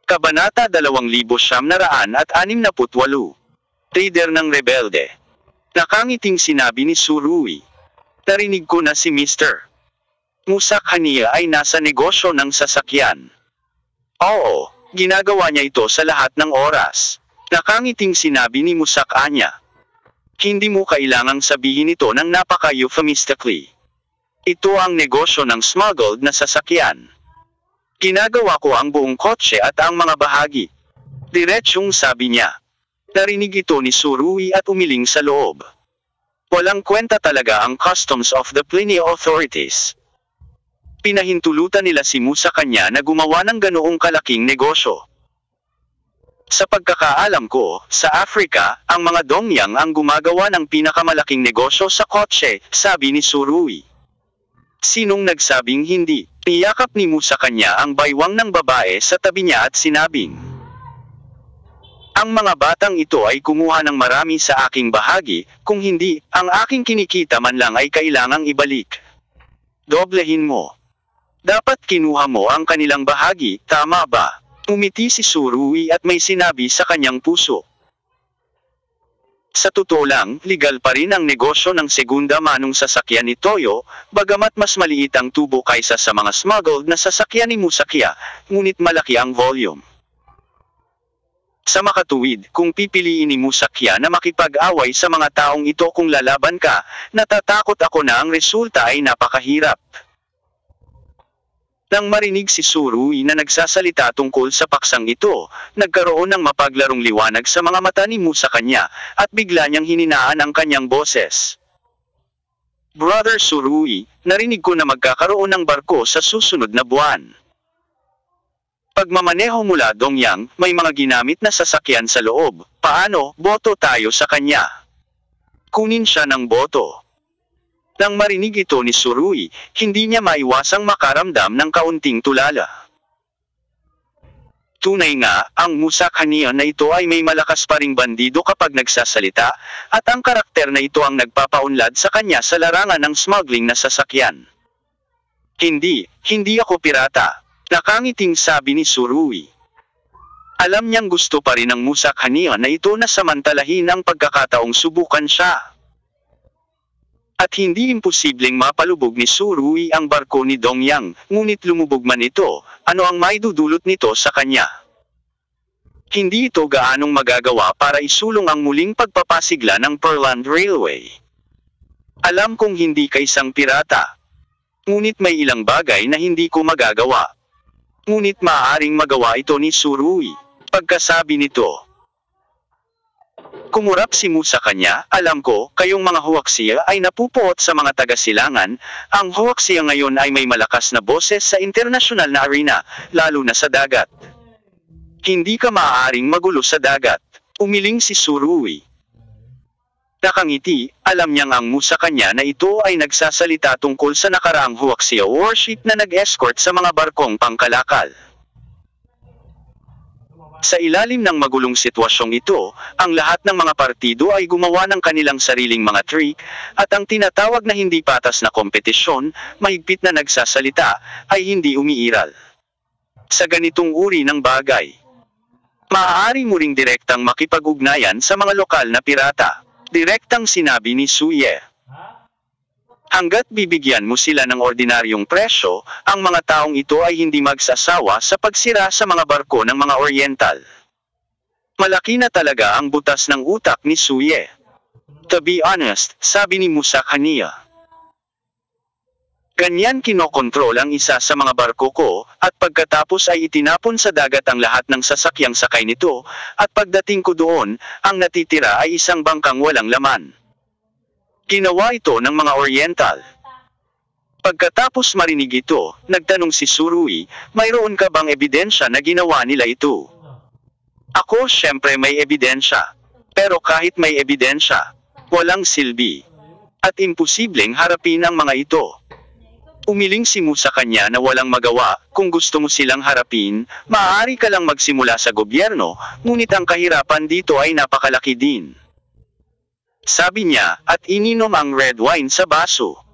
Kabanata 2968. Trader ng Rebelde. Nakangiting sinabi ni Surui. Narinig ko na si Mr. Musak Hania ay nasa negosyo ng sasakyan. Oo. Ginagawa niya ito sa lahat ng oras. Nakangiting sinabi ni Musak Hania. Hindi mo kailangang sabihin ito ng napaka-euphemistically. Ito ang negosyo ng smuggled na sasakyan. Ginagawa ko ang buong kotse at ang mga bahagi. Diretsyong sabi niya. Narinig ito ni Surui at umiling sa loob. Walang kwenta talaga ang customs of the Pliny authorities. Pinahintulutan nila si Mu sa kanya na gumawa ng ganoong kalaking negosyo. Sa pagkakaalam ko, sa Afrika, ang mga dongyang ang gumagawa ng pinakamalaking negosyo sa kotse, sabi ni Surui. Sinong nagsabing hindi? Niyakap ni Mu sa kanya ang baywang ng babae sa tabi niya at sinabing, ang mga batang ito ay kumuha ng marami sa aking bahagi, kung hindi, ang aking kinikita man lang ay kailangang ibalik. Doblehin mo. Dapat kinuha mo ang kanilang bahagi, tama ba? Umiti si Surui at may sinabi sa kanyang puso. Sa totoo lang, legal pa rin ang negosyo ng segunda manong sasakyan ni Toyo, bagamat mas maliit ang tubo kaysa sa mga smuggled na sasakyan ni Musakya, ngunit malaki ang volume. Sa makatuwid, kung pipiliin ni Musakya na makipag-away sa mga taong ito kung lalaban ka, natatakot ako na ang resulta ay napakahirap. Nang marinig si Surui na nagsasalita tungkol sa paksang ito, nagkaroon ng mapaglarong liwanag sa mga mata ni Mu sa kanya, at bigla niyang hininaan ang kanyang boses. Brother Surui, narinig ko na magkakaroon ng barko sa susunod na buwan. Pagmamaneho mula Dongyang, may mga ginamit na sasakyan sa loob. Paano, boto tayo sa kanya? Kunin siya ng boto. Nang marinig ito ni Surui, hindi niya maiwasang makaramdam ng kaunting tulala. Tunay nga, ang Musakya na ito ay may malakas pa ring bandido kapag nagsasalita, at ang karakter na ito ang nagpapaunlad sa kanya sa larangan ng smuggling na sasakyan. Hindi ako pirata. Nakangiting sabi ni Surui. Alam niyang gusto pa rin ng Musakya na ito na samantalahin ang pagkakataong subukan siya. At hindi imposibleng mapalubog ni Surui ang barko ni Dongyang, ngunit lumubog man ito, ano ang maidudulot nito sa kanya? Hindi ito gaanong magagawa para isulong ang muling pagpapasigla ng Pearland Railway. Alam kong hindi ka isang pirata. Ngunit may ilang bagay na hindi ko magagawa. Ngunit maaaring magawa ito ni Surui. Pagkasabi nito, kumurap si Mu sa kanya, alam ko, kayong mga huwaksiya ay napupuot sa mga taga-silangan, ang huwaksiya ngayon ay may malakas na boses sa internasyonal na arena, lalo na sa dagat. Hindi ka maaaring magulo sa dagat, umiling si Surui. Nakangiti, alam niyang ang Mu sa kanya na ito ay nagsasalita tungkol sa nakaraang huwaksiya warship na nag-escort sa mga barkong pangkalakal. Sa ilalim ng magulong sitwasyong ito, ang lahat ng mga partido ay gumawa ng kanilang sariling mga trick, at ang tinatawag na hindi patas na kompetisyon, mahigpit na nagsasalita, ay hindi umiiral. Sa ganitong uri ng bagay, maaari mo ring direktang makipag-ugnayan sa mga lokal na pirata. Direktang sinabi ni Suye. Hanggat bibigyan mo sila ng ordinaryong presyo, ang mga taong ito ay hindi magsasawa sa pagsira sa mga barko ng mga Oriental. Malaki na talaga ang butas ng utak ni Suye. To be honest, sabi ni Musakya. Ganyan kinokontrol ang isa sa mga barko ko, at pagkatapos ay itinapon sa dagat ang lahat ng sasakyang sakay nito, at pagdating ko doon, ang natitira ay isang bangkang walang laman. Ginawa ito ng mga Oriental. Pagkatapos marinig ito, nagtanong si Surui, mayroon ka bang ebidensya na ginawa nila ito? Ako syempre may ebidensya. Pero kahit may ebidensya, walang silbi. At imposibleng harapin ang mga ito. Umiling si Mu sa kanya na walang magawa, kung gusto mo silang harapin, maaari ka lang magsimula sa gobyerno, ngunit ang kahirapan dito ay napakalaki din. Sabi niya, at ininom ang red wine sa baso.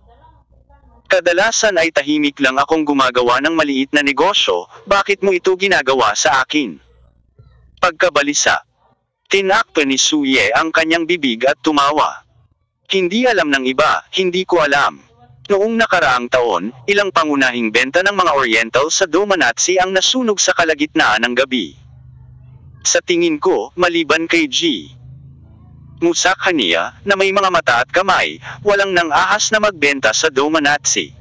Kadalasan ay tahimik lang akong gumagawa ng maliit na negosyo, bakit mo ito ginagawa sa akin? Pagkabalisa. Tinakpa ni Suye ang kanyang bibig at tumawa. Hindi alam ng iba, hindi ko alam. Noong nakaraang taon, ilang pangunahing benta ng mga Oriental sa Domanatsi ang nasunog sa kalagitnaan ng gabi. Sa tingin ko, maliban kay G. Musakya, na may mga mata at kamay, walang nang ahas na magbenta sa Domanatsi.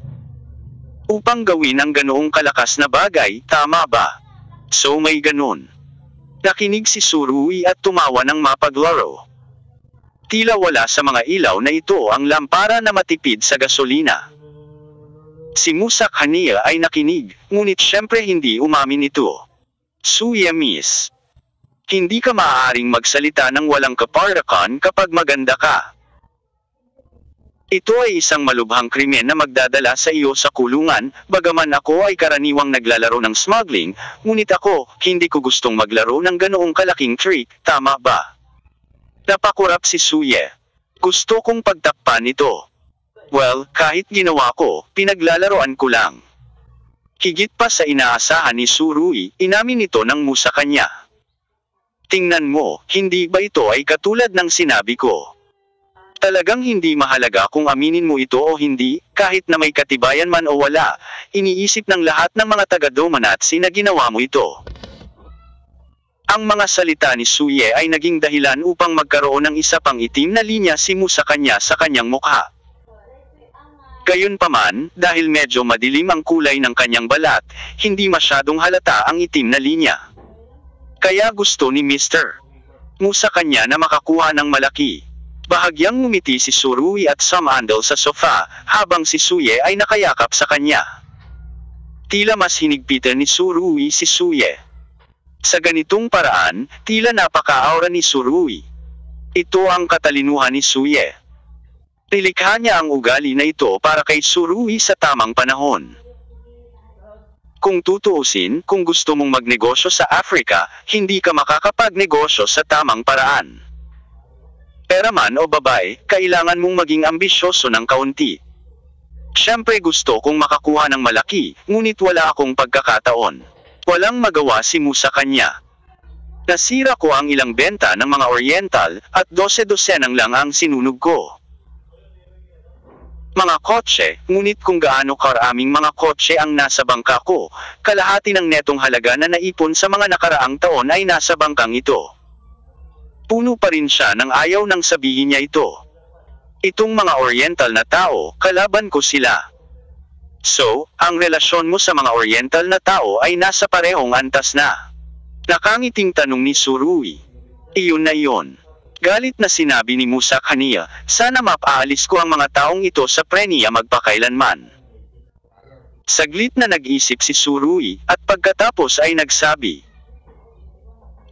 Upang gawin ang ganoong kalakas na bagay, tama ba? So may ganon. Nakinig si Surui at tumawa ng mapaglaro. Tila wala sa mga ilaw na ito ang lampara na matipid sa gasolina. Si Musakya ay nakinig, ngunit syempre hindi umamin ito. Suye miss. Hindi ka maaaring magsalita ng walang kaparakan kapag maganda ka. Ito ay isang malubhang krimen na magdadala sa iyo sa kulungan, bagaman ako ay karaniwang naglalaro ng smuggling, ngunit ako, hindi ko gustong maglaro ng ganoong kalaking trick, tama ba? Napakurap si Suye. Gusto kong pagtakpan ito. Well, kahit ginawa ko, pinaglalaroan ko lang. Higit pa sa inaasahan ni Surui, inamin ito ng Mu sa kanya. Tingnan mo, hindi ba ito ay katulad ng sinabi ko? Talagang hindi mahalaga kung aminin mo ito o hindi, kahit na may katibayan man o wala, iniisip ng lahat ng mga taga-Domanatsi na ginawa mo ito. Ang mga salita ni Suye ay naging dahilan upang magkaroon ng isa pang itim na linya si Mu sa kanyang mukha. Gayunpaman, dahil medyo madilim ang kulay ng kanyang balat, hindi masyadong halata ang itim na linya. Kaya gusto ni Mr. Mu sa kanya na makakuha ng malaki. Bahagyang ngumiti si Surui at sumandal sa sofa, habang si Suye ay nakayakap sa kanya. Tila mas hinigpitan ni Surui si Suye. Sa ganitong paraan, tila napaka-aura ni Surui. Ito ang katalinuhan ni Suye. Nilikha niya ang ugali na ito para kay Surui sa tamang panahon. Kung tutuusin, kung gusto mong magnegosyo sa Africa, hindi ka makakapagnegosyo sa tamang paraan. Pera man o babae, kailangan mong maging ambisyoso ng kaunti. Siyempre gusto kong makakuha ng malaki, ngunit wala akong pagkakataon. Walang magawa si Mu sa kanya. Nasira ko ang ilang benta ng mga Oriental, at 12-dosenang lang ang sinunog ko. Mga kotse, ngunit kung gaano karaming mga kotse ang nasa bangka ko, kalahati ng netong halaga na naipon sa mga nakaraang taon ay nasa bangkang ito. Puno pa rin siya nang ayaw nang sabihin niya ito. Itong mga Oriental na tao, kalaban ko sila. So, ang relasyon mo sa mga Oriental na tao ay nasa parehong antas na. Nakangiting tanong ni Surui. Iyon na iyon. Galit na sinabi ni Mu sa kaniya, sana mapaalis ko ang mga taong ito sa Prenia magpakailanman. Saglit na nag-isip si Surui, at pagkatapos ay nagsabi,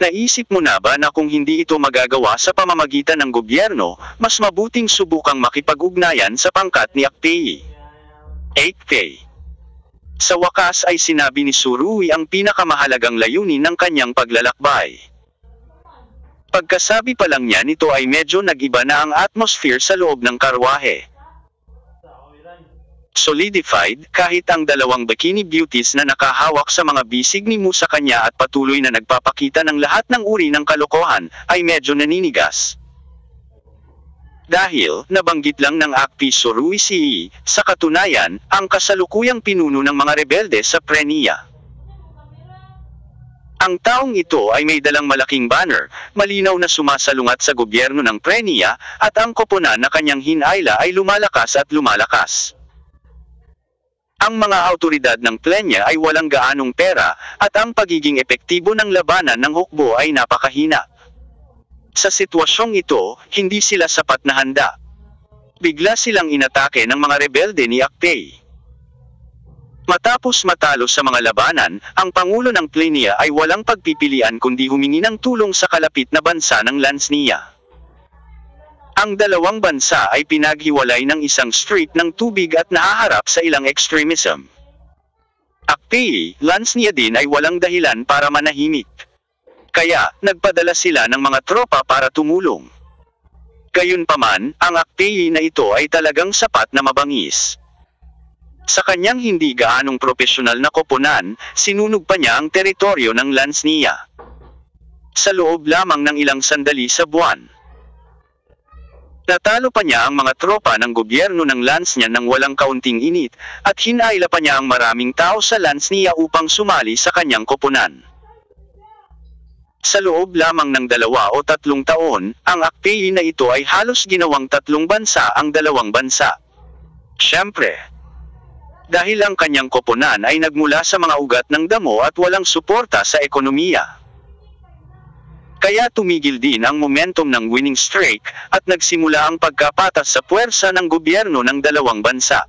naisip mo na ba na kung hindi ito magagawa sa pamamagitan ng gobyerno, mas mabuting subukang makipag-ugnayan sa pangkat ni Akpei? 8K. Sa wakas ay sinabi ni Surui ang pinakamahalagang layunin ng kanyang paglalakbay. Pagkasabi pa lang niya nito ay medyo nag-iba na ang atmosphere sa loob ng karwahe. Solidified, kahit ang dalawang bikini beauties na nakahawak sa mga bisig ni Mu sa kanya at patuloy na nagpapakita ng lahat ng uri ng kalokohan, ay medyo naninigas. Dahil, nabanggit lang ng Akpi Surui si sa katunayan, ang kasalukuyang pinuno ng mga rebelde sa Prenia. Ang taong ito ay may dalang malaking banner, malinaw na sumasalungat sa gobyerno ng Prenia, at ang koponan na kanyang hinayla ay lumalakas at lumalakas. Ang mga autoridad ng Prenia ay walang gaanong pera, at ang pagiging epektibo ng labanan ng hukbo ay napakahina. Sa sitwasyong ito, hindi sila sapat na handa. Bigla silang inatake ng mga rebelde ni Akpei. Matapos matalo sa mga labanan, ang Pangulo ng Prenia ay walang pagpipilian kundi humingi ng tulong sa kalapit na bansa ng Lansnia. Ang dalawang bansa ay pinaghiwalay ng isang street ng tubig at nahaharap sa ilang extremism. Akpei, Lansnia din ay walang dahilan para manahimik. Kaya, nagpadala sila ng mga tropa para tumulong. Gayunpaman, ang Akpei na ito ay talagang sapat na mabangis. Sa kanyang hindi gaanong propesyonal na koponan, sinunog pa niya ang teritoryo ng Lansnia. Sa loob lamang ng ilang sandali sa buwan. Natalo pa niya ang mga tropa ng gobyerno ng Lansnia ng walang kaunting init, at hinayla pa niya ang maraming tao sa Lansnia upang sumali sa kanyang koponan. Sa loob lamang ng 2 o 3 taon, ang Akpei na ito ay halos ginawang 3 bansa ang dalawang bansa. Siyempre, dahil ang kanyang koponan ay nagmula sa mga ugat ng damo at walang suporta sa ekonomiya. Kaya tumigil din ang momentum ng winning streak, at nagsimula ang pagkapatas sa puwersa ng gobyerno ng dalawang bansa.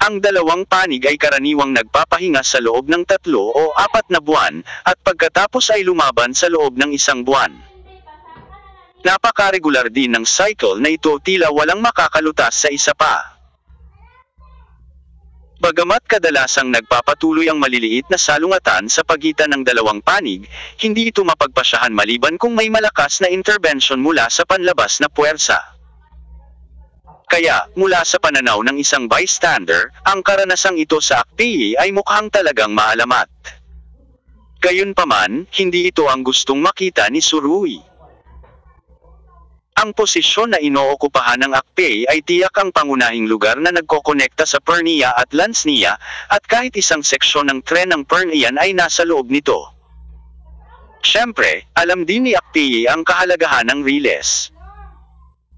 Ang dalawang panig ay karaniwang nagpapahinga sa loob ng 3 o 4 na buwan, at pagkatapos ay lumaban sa loob ng 1 buwan. Napaka-regular din ng cycle na ito, tila walang makakalutas sa isa pa. Bagamat kadalasang nagpapatuloy ang maliliit na salungatan sa pagitan ng dalawang panig, hindi ito mapagpasyahan maliban kung may malakas na intervention mula sa panlabas na puwersa. Kaya, mula sa pananaw ng isang bystander, ang karanasang ito sa Akpei ay mukhang talagang maalamat. Gayunpaman, hindi ito ang gustong makita ni Surui. Ang posisyon na inookupahan ng Akpay ay tiyak ang pangunahing lugar na nagkokonekta sa Pernia at Lansnia, at kahit isang seksyon ng tren ng Pernian ay nasa loob nito. Siyempre, alam din ni Akpay ang kahalagahan ng Riles.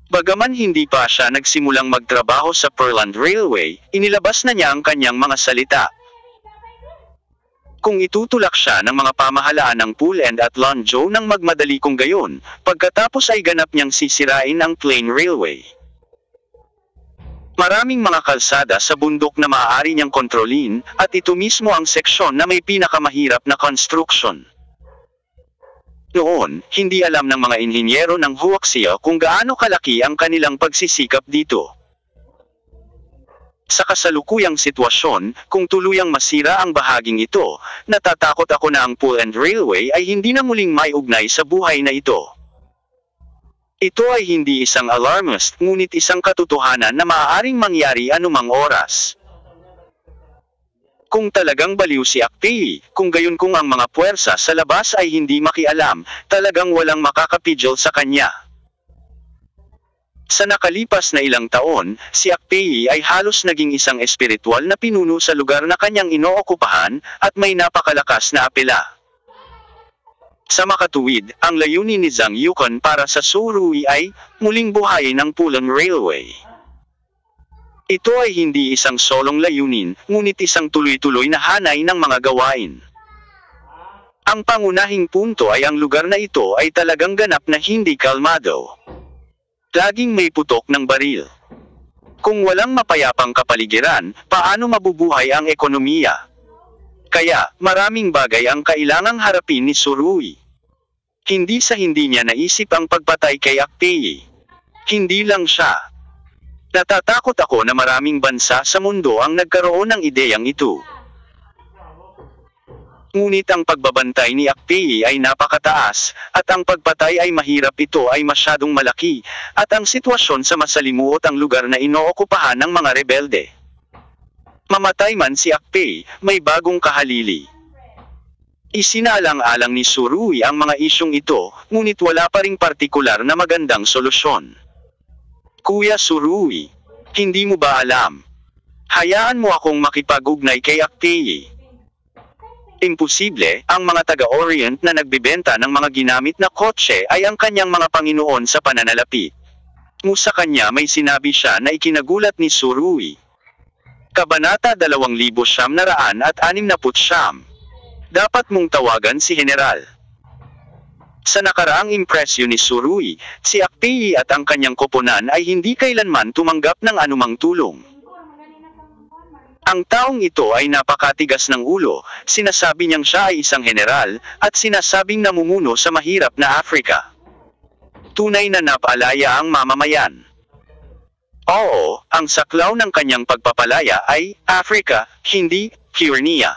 Bagaman hindi pa siya nagsimulang magtrabaho sa Pearland Railway, inilabas na niya ang kanyang mga salita. Kung itutulak siya ng mga pamahalaan ng Pull&, at Lonjo ng magmadali kung gayon, pagkatapos ay ganap niyang sisirain ang Plain Railway. Maraming mga kalsada sa bundok na maaari niyang kontrolin, at ito mismo ang seksyon na may pinakamahirap na construction. Noon, hindi alam ng mga inhinyero ng Huaxia kung gaano kalaki ang kanilang pagsisikap dito. Sa kasalukuyang sitwasyon, kung tuluyang masira ang bahaging ito, natatakot ako na ang Pull&, Railway ay hindi na muling may ugnay sa buhay na ito. Ito ay hindi isang alarmist, ngunit isang katotohanan na maaaring mangyari anumang oras. Kung talagang baliw si Akpay, kung gayon kung ang mga puwersa sa labas ay hindi makialam, talagang walang makakapigil sa kanya. Sa nakalipas na ilang taon, si Akpay ay halos naging isang espiritual na pinuno sa lugar na kanyang inookupahan, at may napakalakas na apela. Sa makatuwid, ang layunin ni Zhang Yukon para sa Surui ay muling buhayin ang Pull&, Railway. Ito ay hindi isang solong layunin, ngunit isang tuloy-tuloy na hanay ng mga gawain. Ang pangunahing punto ay ang lugar na ito ay talagang ganap na hindi kalmado. Laging may putok ng baril. Kung walang mapayapang kapaligiran, paano mabubuhay ang ekonomiya? Kaya, maraming bagay ang kailangang harapin ni Surui. Hindi sa hindi niya naisip ang pagpatay kay Akpay. Hindi lang siya. Natatakot ako na maraming bansa sa mundo ang nagkaroon ng ideyang ito. Ngunit ang pagbabantay ni Akpay ay napakataas, at ang pagpatay ay mahirap, ito ay masyadong malaki, at ang sitwasyon sa masalimuot ang lugar na inookupahan ng mga rebelde. Mamatay man si Akpay, may bagong kahalili. Isinalang-alang ni Surui ang mga isyong ito, ngunit wala pa ring partikular na magandang solusyon. Kuya Surui, hindi mo ba alam? Hayaan mo akong makipag-ugnay kay Akpay. Imposible, ang mga taga-Orient na nagbibenta ng mga ginamit na kotse ay ang kanyang mga panginoon sa pananalapi. Sa kanya may sinabi siya na ikinagulat ni Surui. Kabanata 2969. Dapat mong tawagan si General. Sa nakaraang impresyon ni Surui, si Akpay at ang kanyang koponan ay hindi kailanman tumanggap ng anumang tulong. Ang taong ito ay napakatigas ng ulo, sinasabi niyang siya ay isang general, at sinasabing namumuno sa mahirap na Afrika. Tunay na napaalaya ang mamamayan. Oo, ang saklaw ng kanyang pagpapalaya ay Afrika, hindi Purnia.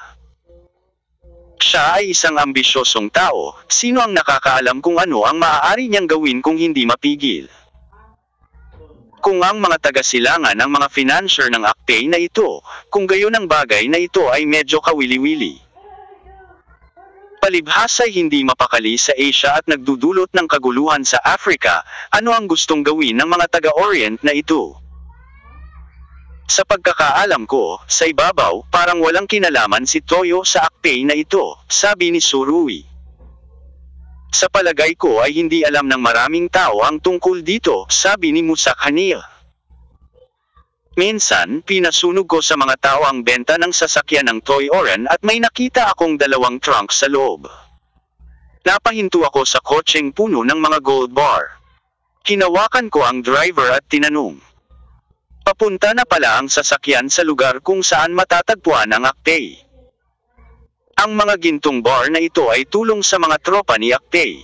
Siya ay isang ambisyosong tao, sino ang nakakaalam kung ano ang maaari niyang gawin kung hindi mapigil? Kung ang mga taga-silangan ang mga financier ng Akpay na ito, kung gayon ang bagay na ito ay medyo kawili-wili. Palibhas ay hindi mapakali sa Asia at nagdudulot ng kaguluhan sa Africa, ano ang gustong gawin ng mga taga-Orient na ito? Sa pagkakaalam ko, sa ibabaw, parang walang kinalaman si Toyo sa Akpay na ito, sabi ni Surui. Sa palagay ko ay hindi alam ng maraming tao ang tungkol dito, sabi ni Musak Hania. Minsan, pinasunog ko sa mga tao ang benta ng sasakyan ng Toy Oran at may nakita akong 2 trunk sa loob. Napahinto ako sa kotseng puno ng mga gold bar. Hinawakan ko ang driver at tinanong. Papunta na pala ang sasakyan sa lugar kung saan matatagpuan ang Akpay. Ang mga gintong bar na ito ay tulong sa mga tropa ni Akpay.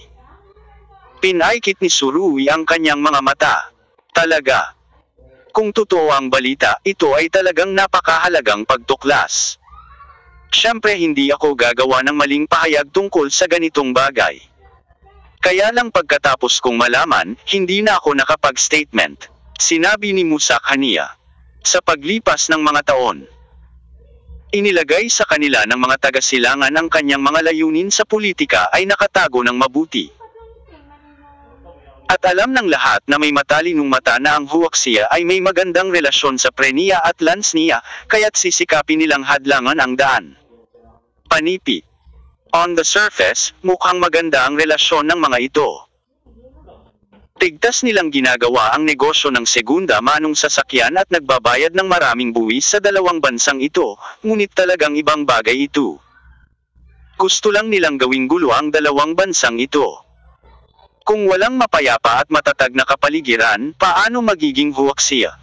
Pinaikit ni Surui ang kanyang mga mata. Talaga. Kung totoo ang balita, ito ay talagang napakahalagang pagtuklas. Siyempre hindi ako gagawa ng maling pahayag tungkol sa ganitong bagay. Kaya lang pagkatapos kong malaman, hindi na ako nakapag-statement. Sinabi ni Musak Hania. Sa paglipas ng mga taon, Inilagay sa kanila ng mga taga-silangan ang kanyang mga layunin sa politika ay nakatago ng mabuti. At alam ng lahat na may matalinong mata na ang Huaxia ay may magandang relasyon sa Prenia at Lansnia, kaya't sisikapin nilang hadlangan ang daan. Panipi. On the surface, mukhang maganda ang relasyon ng mga ito. Tigtas nilang ginagawa ang negosyo ng segunda manong sasakyan at nagbabayad ng maraming buwis sa dalawang bansang ito, ngunit talagang ibang bagay ito. Gusto lang nilang gawing gulo ang dalawang bansang ito. Kung walang mapayapa at matatag na kapaligiran, paano magiging Huaxia?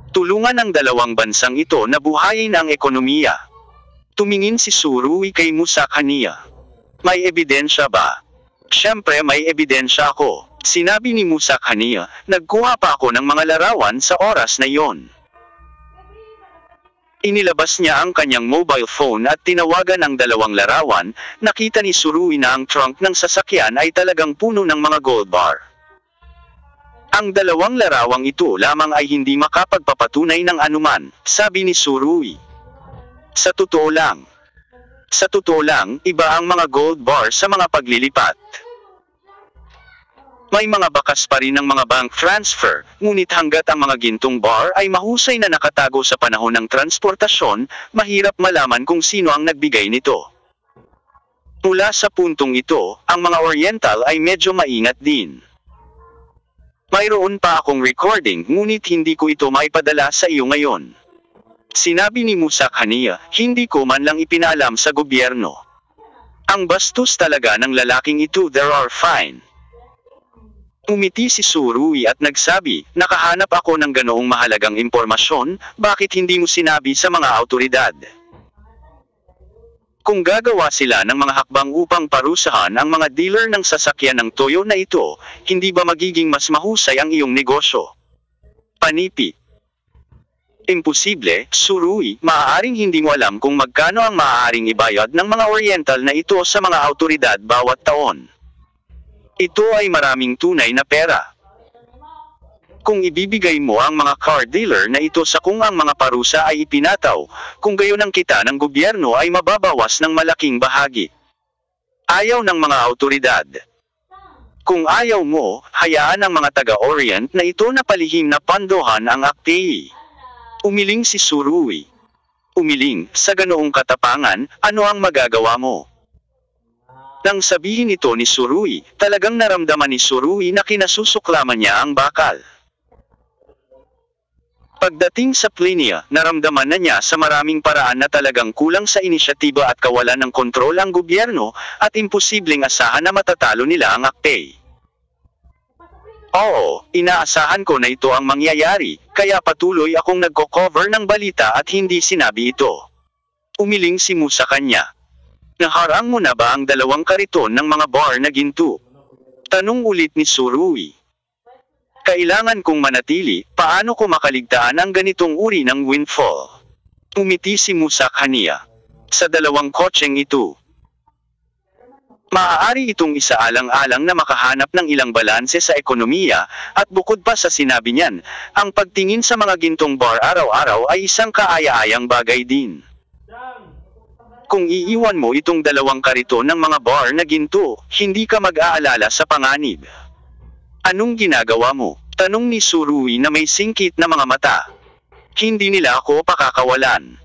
Tulungan ang dalawang bansang ito na buhayin ang ekonomiya. Tumingin si Surui kay Musakania. May ebidensya ba? Siyempre may ebidensya ako. Sinabi ni Musakania, nagkuha pa ako ng mga larawan sa oras na iyon. Inilabas niya ang kanyang mobile phone at tinawagan ang dalawang larawan. Nakita ni Surui na ang trunk ng sasakyan ay talagang puno ng mga gold bar. Ang dalawang larawang ito lamang ay hindi makapagpapatunay ng anuman, sabi ni Surui. Sa totoo lang, iba ang mga gold bar sa mga paglilipat. May mga bakas pa rin ng mga bank transfer, ngunit hanggat ang mga gintong bar ay mahusay na nakatago sa panahon ng transportasyon, mahirap malaman kung sino ang nagbigay nito. Mula sa puntong ito, ang mga Oriental ay medyo maingat din. Mayroon pa akong recording, ngunit hindi ko ito maipadala sa iyo ngayon. Sinabi ni Musakania, hindi ko man lang ipinaalam sa gobyerno. Ang bastos talaga ng lalaking ito, there are fine. Umiti si Surui at nagsabi, nakahanap ako ng ganoong mahalagang impormasyon, bakit hindi mo sinabi sa mga awtoridad? Kung gagawa sila ng mga hakbang upang parusahan ang mga dealer ng sasakyan ng Toyo na ito, hindi ba magiging mas mahusay ang iyong negosyo? Panipi. Imposible, Surui, maaaring hindi mo alam kung magkano ang maaaring ibayad ng mga Oriental na ito sa mga awtoridad bawat taon. Ito ay maraming tunay na pera. Kung ibibigay mo ang mga car dealer na ito sa kung ang mga parusa ay ipinataw, kung gayon ang kita ng gobyerno ay mababawas ng malaking bahagi. Ayaw ng mga awtoridad. Kung ayaw mo, hayaan ang mga taga-Orient na ito na palihim na pandohan ang akti. Umiling si Surui. Umiling, sa ganoong katapangan, ano ang magagawa mo? Nang sabihin ito ni Surui, talagang naramdaman ni Surui na kinasusuklaman niya ang bakal. Pagdating sa Plinia, naramdaman na niya sa maraming paraan na talagang kulang sa inisyatiba at kawalan ng kontrol ang gobyerno, at imposibleng asahan na matatalo nila ang akte. Oo, inaasahan ko na ito ang mangyayari, kaya patuloy akong nagko-cover ng balita at hindi sinabi ito. Umiling si Mu sa kanya. Naharang mo na ba ang dalawang kariton ng mga bar na ginto? Tanong ulit ni Surui. Kailangan kong manatili, paano ko makaligtaan ang ganitong uri ng windfall? Umiti si Musakania. Sa dalawang kotseng ito. Maaari itong isaalang-alang na makahanap ng ilang balanse sa ekonomiya, at bukod pa sa sinabi niyan, ang pagtingin sa mga gintong bar araw-araw ay isang kaaya-ayang bagay din. Kung iiwan mo itong dalawang kariton ng mga bar na ginto, hindi ka mag-aalala sa panganib. Anong ginagawa mo? Tanong ni Surui na may singkit na mga mata. Hindi nila ako pakakawalan.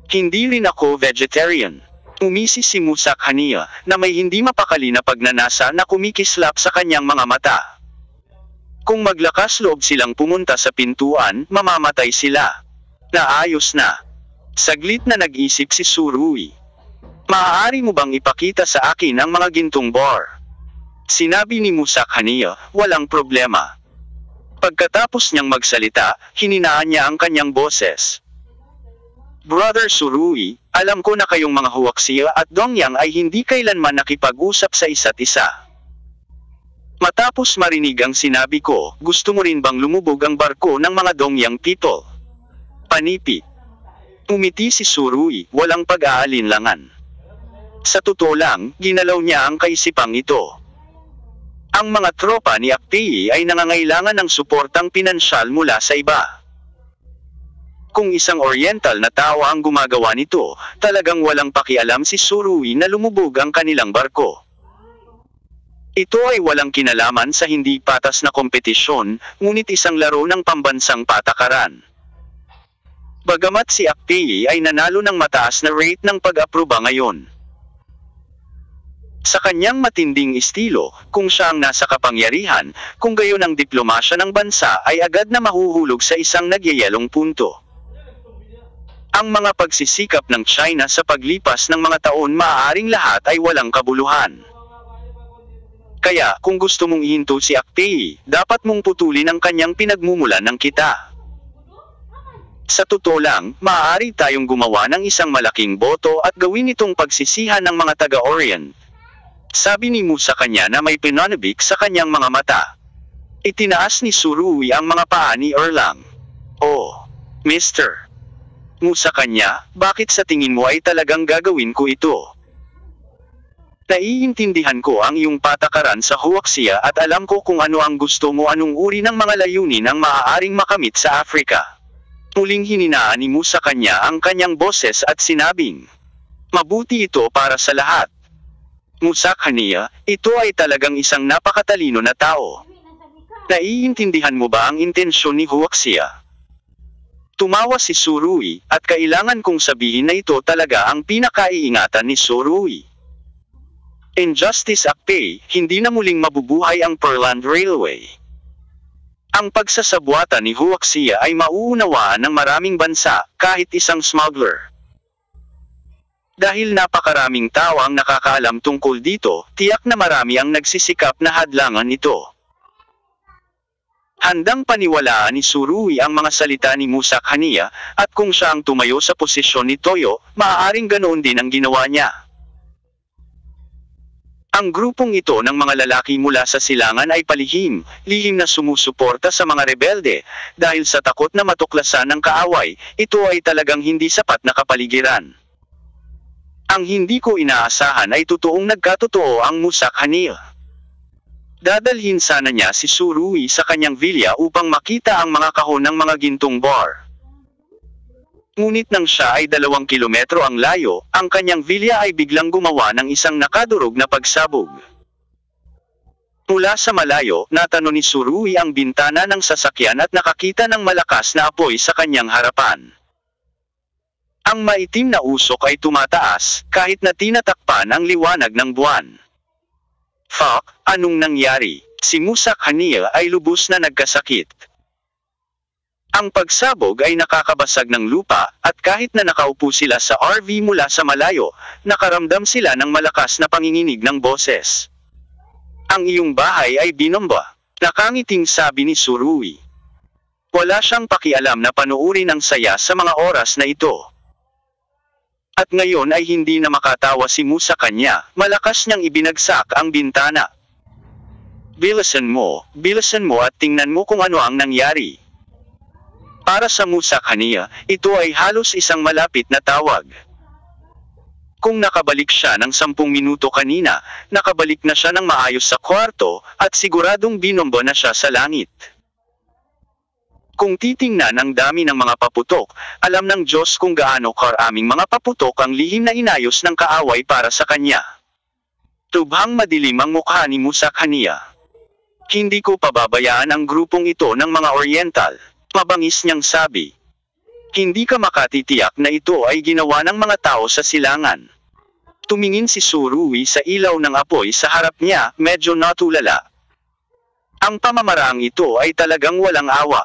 Hindi rin ako vegetarian. Umisi si Musakania na may hindi mapakali na pagnanasa na kumikislap sa kanyang mga mata. Kung maglakas loob silang pumunta sa pintuan, mamamatay sila. Naayos na. Saglit na nag-isip si Surui. Maaari mo bang ipakita sa akin ang mga gintong bar? Sinabi ni Musakania, walang problema. Pagkatapos niyang magsalita, hininaan niya ang kanyang boses. Brother Surui, alam ko na kayong mga Huaxia at Dongyang ay hindi kailanman nakipag-usap sa isa't isa. Matapos marinig ang sinabi ko, gusto mo rin bang lumubog ang barko ng mga Dongyang people? Panipi. Umiti si Surui, walang pag-aalinlangan. Sa totoo lang, ginalaw niya ang kaisipang ito. Ang mga tropa ni Akpei ay nangangailangan ng suportang pinansyal mula sa iba. Kung isang Oriental na tao ang gumagawa nito, talagang walang pakialam si Surui na lumubog ang kanilang barko. Ito ay walang kinalaman sa hindi patas na kompetisyon, ngunit isang laro ng pambansang patakaran. Bagamat si Akpei ay nanalo ng mataas na rate ng pag-aproba ngayon. Sa kanyang matinding estilo, kung siya ang nasa kapangyarihan, kung gayon ang diplomasya ng bansa ay agad na mahuhulog sa isang nagyayelong punto. Ang mga pagsisikap ng China sa paglipas ng mga taon maaaring lahat ay walang kabuluhan. Kaya, kung gusto mong ihinto si Akpei, dapat mong putulin ang kanyang pinagmumulan ng kita. Sa totoo lang, maaari tayong gumawa ng isang malaking boto at gawin itong pagsisihan ng mga taga-Orient. Sabi ni Mu sa kanya na may pinanabik sa kanyang mga mata. Itinaas ni Surui ang mga paa ni Erlang. Oh, Mr. Mu sa kanya, bakit sa tingin mo ay talagang gagawin ko ito? Naiintindihan ko ang iyong patakaran sa huwaksiya at alam ko kung ano ang gusto mo, anong uri ng mga layunin ang maaaring makamit sa Afrika. Muling hininaan ni Mu sa kanya ang kanyang boses at sinabing, mabuti ito para sa lahat. Musakaniya, ito ay talagang isang napakatalino na tao. Naiintindihan mo ba ang intensyon ni Huaxia? Tumawa si Surui, at kailangan kong sabihin na ito talaga ang pinakaiingatan ni Surui. Injustice Akpei, hindi na muling mabubuhay ang Pearland Railway. Ang pagsasabwata ni Huaxia ay mauunawaan ng maraming bansa, kahit isang smuggler. Dahil napakaraming tao ang nakakaalam tungkol dito, tiyak na marami ang nagsisikap na hadlangan ito. Handang paniwalaan ni Surui ang mga salita ni Musakaniya, at kung siya ang tumayo sa posisyon ni Toyo, maaaring ganoon din ang ginawa niya. Ang grupong ito ng mga lalaki mula sa silangan ay lihim na sumusuporta sa mga rebelde, dahil sa takot na matuklasan ng kaaway, ito ay talagang hindi sapat na kapaligiran. Ang hindi ko inaasahan ay totoong nagkatotoo ang Musakaniya. Dadalhin sana niya si Surui sa kanyang villa upang makita ang mga kahon ng mga gintong bar. Ngunit nang siya ay 2 kilometro ang layo, ang kanyang villa ay biglang gumawa ng isang nakadurog na pagsabog. Mula sa malayo, natano ni Surui ang bintana ng sasakyan at nakakita ng malakas na apoy sa kanyang harapan. Ang maitim na usok ay tumataas, kahit na tinatakpan ang liwanag ng buwan. Fuck, anong nangyari? Si Musakaniya ay lubos na nagkasakit. Ang pagsabog ay nakakabasag ng lupa, at kahit na nakaupo sila sa RV mula sa malayo, nakaramdam sila ng malakas na panginginig ng boses. Ang iyong bahay ay binomba. Nakangiting sabi ni Surui. Wala siyang pakialam na panuurin ang saya sa mga oras na ito. At ngayon ay hindi na makatawa si Mu sa kanya, malakas niyang ibinagsak ang bintana. Bilisan mo at tingnan mo kung ano ang nangyari. Para sa Musakaniya, ito ay halos isang malapit na tawag. Kung nakabalik siya ng 10 minuto kanina, nakabalik na siya ng maayos sa kwarto, at siguradong binombo na siya sa langit. Kung titingnan ang dami ng mga paputok, alam ng Diyos kung gaano karaming mga paputok ang lihim na inayos ng kaaway para sa kanya. Tubhang madilim ang mukha ni Musakaniya. Hindi ko pababayaan ang grupong ito ng mga Oriental, mabangis niyang sabi. Hindi ka makatitiyak na ito ay ginawa ng mga tao sa silangan. Tumingin si Surui sa ilaw ng apoy sa harap niya, medyo natulala. Ang pamamaraang ito ay talagang walang awa.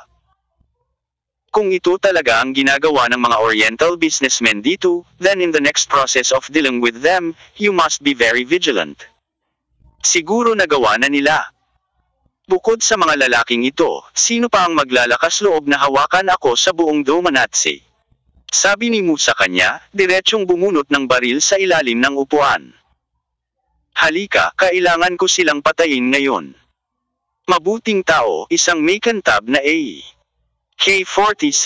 Kung ito talaga ang ginagawa ng mga Oriental businessmen dito, then in the next process of dealing with them, you must be very vigilant. Siguro nagawa na nila. Bukod sa mga lalaking ito, sino pa ang maglalakas loob na hawakan ako sa buong Domanatsi? Sabi ni Mu sa kanya, diretsyong bumunot ng baril sa ilalim ng upuan. Halika, kailangan ko silang patayin ngayon. Mabuting tao, isang may kantab na A. K-47.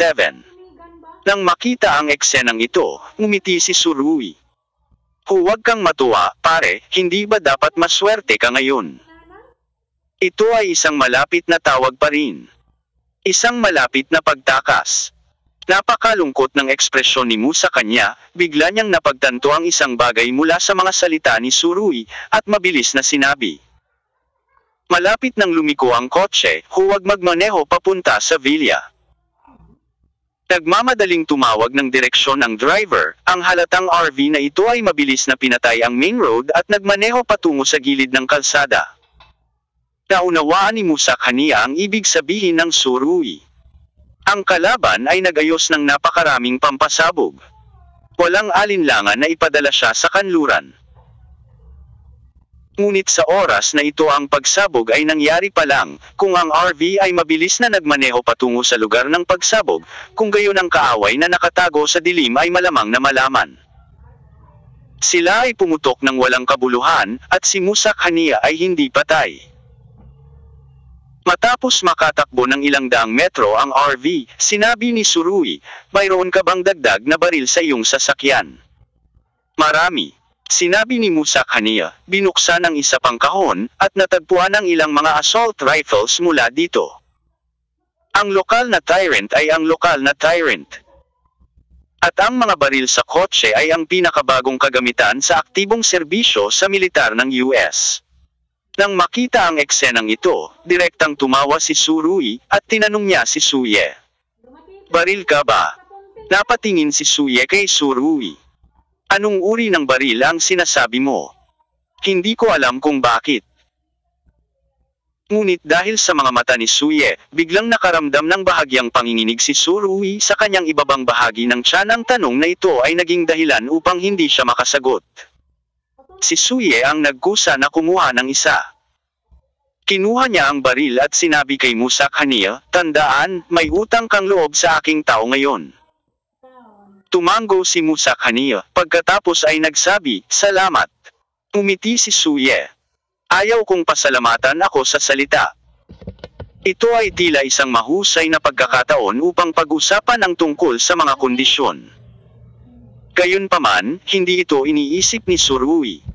Nang makita ang eksenang ito, ngumiti si Surui. Huwag kang matuwa, pare, hindi ba dapat maswerte ka ngayon? Ito ay isang malapit na tawag pa rin. Isang malapit na pagtakas. Napakalungkot ng ekspresyon ni Mu sa kanya, bigla niyang napagtanto ang isang bagay mula sa mga salita ni Surui, at mabilis na sinabi. Malapit nang lumiko ang kotse, huwag magmaneho papunta sa villa. Nagmamadaling tumawag ng direksyon ang driver, ang halatang RV na ito ay mabilis na pinatay ang main road at nagmaneho patungo sa gilid ng kalsada. Naunawaan ni Musak Hania ang ibig sabihin ng Surui. Ang kalaban ay nagayos ng napakaraming pampasabog. Walang alinlangan na ipadala siya sa kanluran. Ngunit sa oras na ito ang pagsabog ay nangyari pa lang, kung ang RV ay mabilis na nagmaneho patungo sa lugar ng pagsabog, kung gayon ang kaaway na nakatago sa dilim ay malamang na malaman. Sila ay pumutok ng walang kabuluhan, at si Musak Hania ay hindi patay. Matapos makatakbo ng ilang daang metro ang RV, sinabi ni Surui, mayroon ka bang dagdag na baril sa iyong sasakyan? Marami. Sinabi ni Musak Hania, binuksan ang isa pang kahon, at natagpuan ang ilang mga assault rifles mula dito. Ang lokal na Tyrant ay ang lokal na Tyrant. At ang mga baril sa kotse ay ang pinakabagong kagamitan sa aktibong serbisyo sa militar ng US. Nang makita ang eksenang ito, direktang tumawa si Surui, at tinanong niya si Suye. Baril ka ba? Napatingin si Suye kay Surui. Anong uri ng baril ang sinasabi mo? Hindi ko alam kung bakit. Ngunit dahil sa mga mata ni Suye, biglang nakaramdam ng bahagyang panginginig si Surui sa kanyang ibabang bahagi ng tiyan. Ang tanong na ito ay naging dahilan upang hindi siya makasagot. Si Suye ang nagkusa na kumuha ng isa. Kinuha niya ang baril at sinabi kay Musak Hania, tandaan, may utang kang loob sa aking tao ngayon. Tumango si Musak Hania, pagkatapos ay nagsabi, salamat. Umiti si Suye. Ayaw kong pasalamatan ako sa salita. Ito ay tila isang mahusay na pagkakataon upang pag-usapan ang tungkol sa mga kondisyon. Gayunpaman, hindi ito iniisip ni Surui.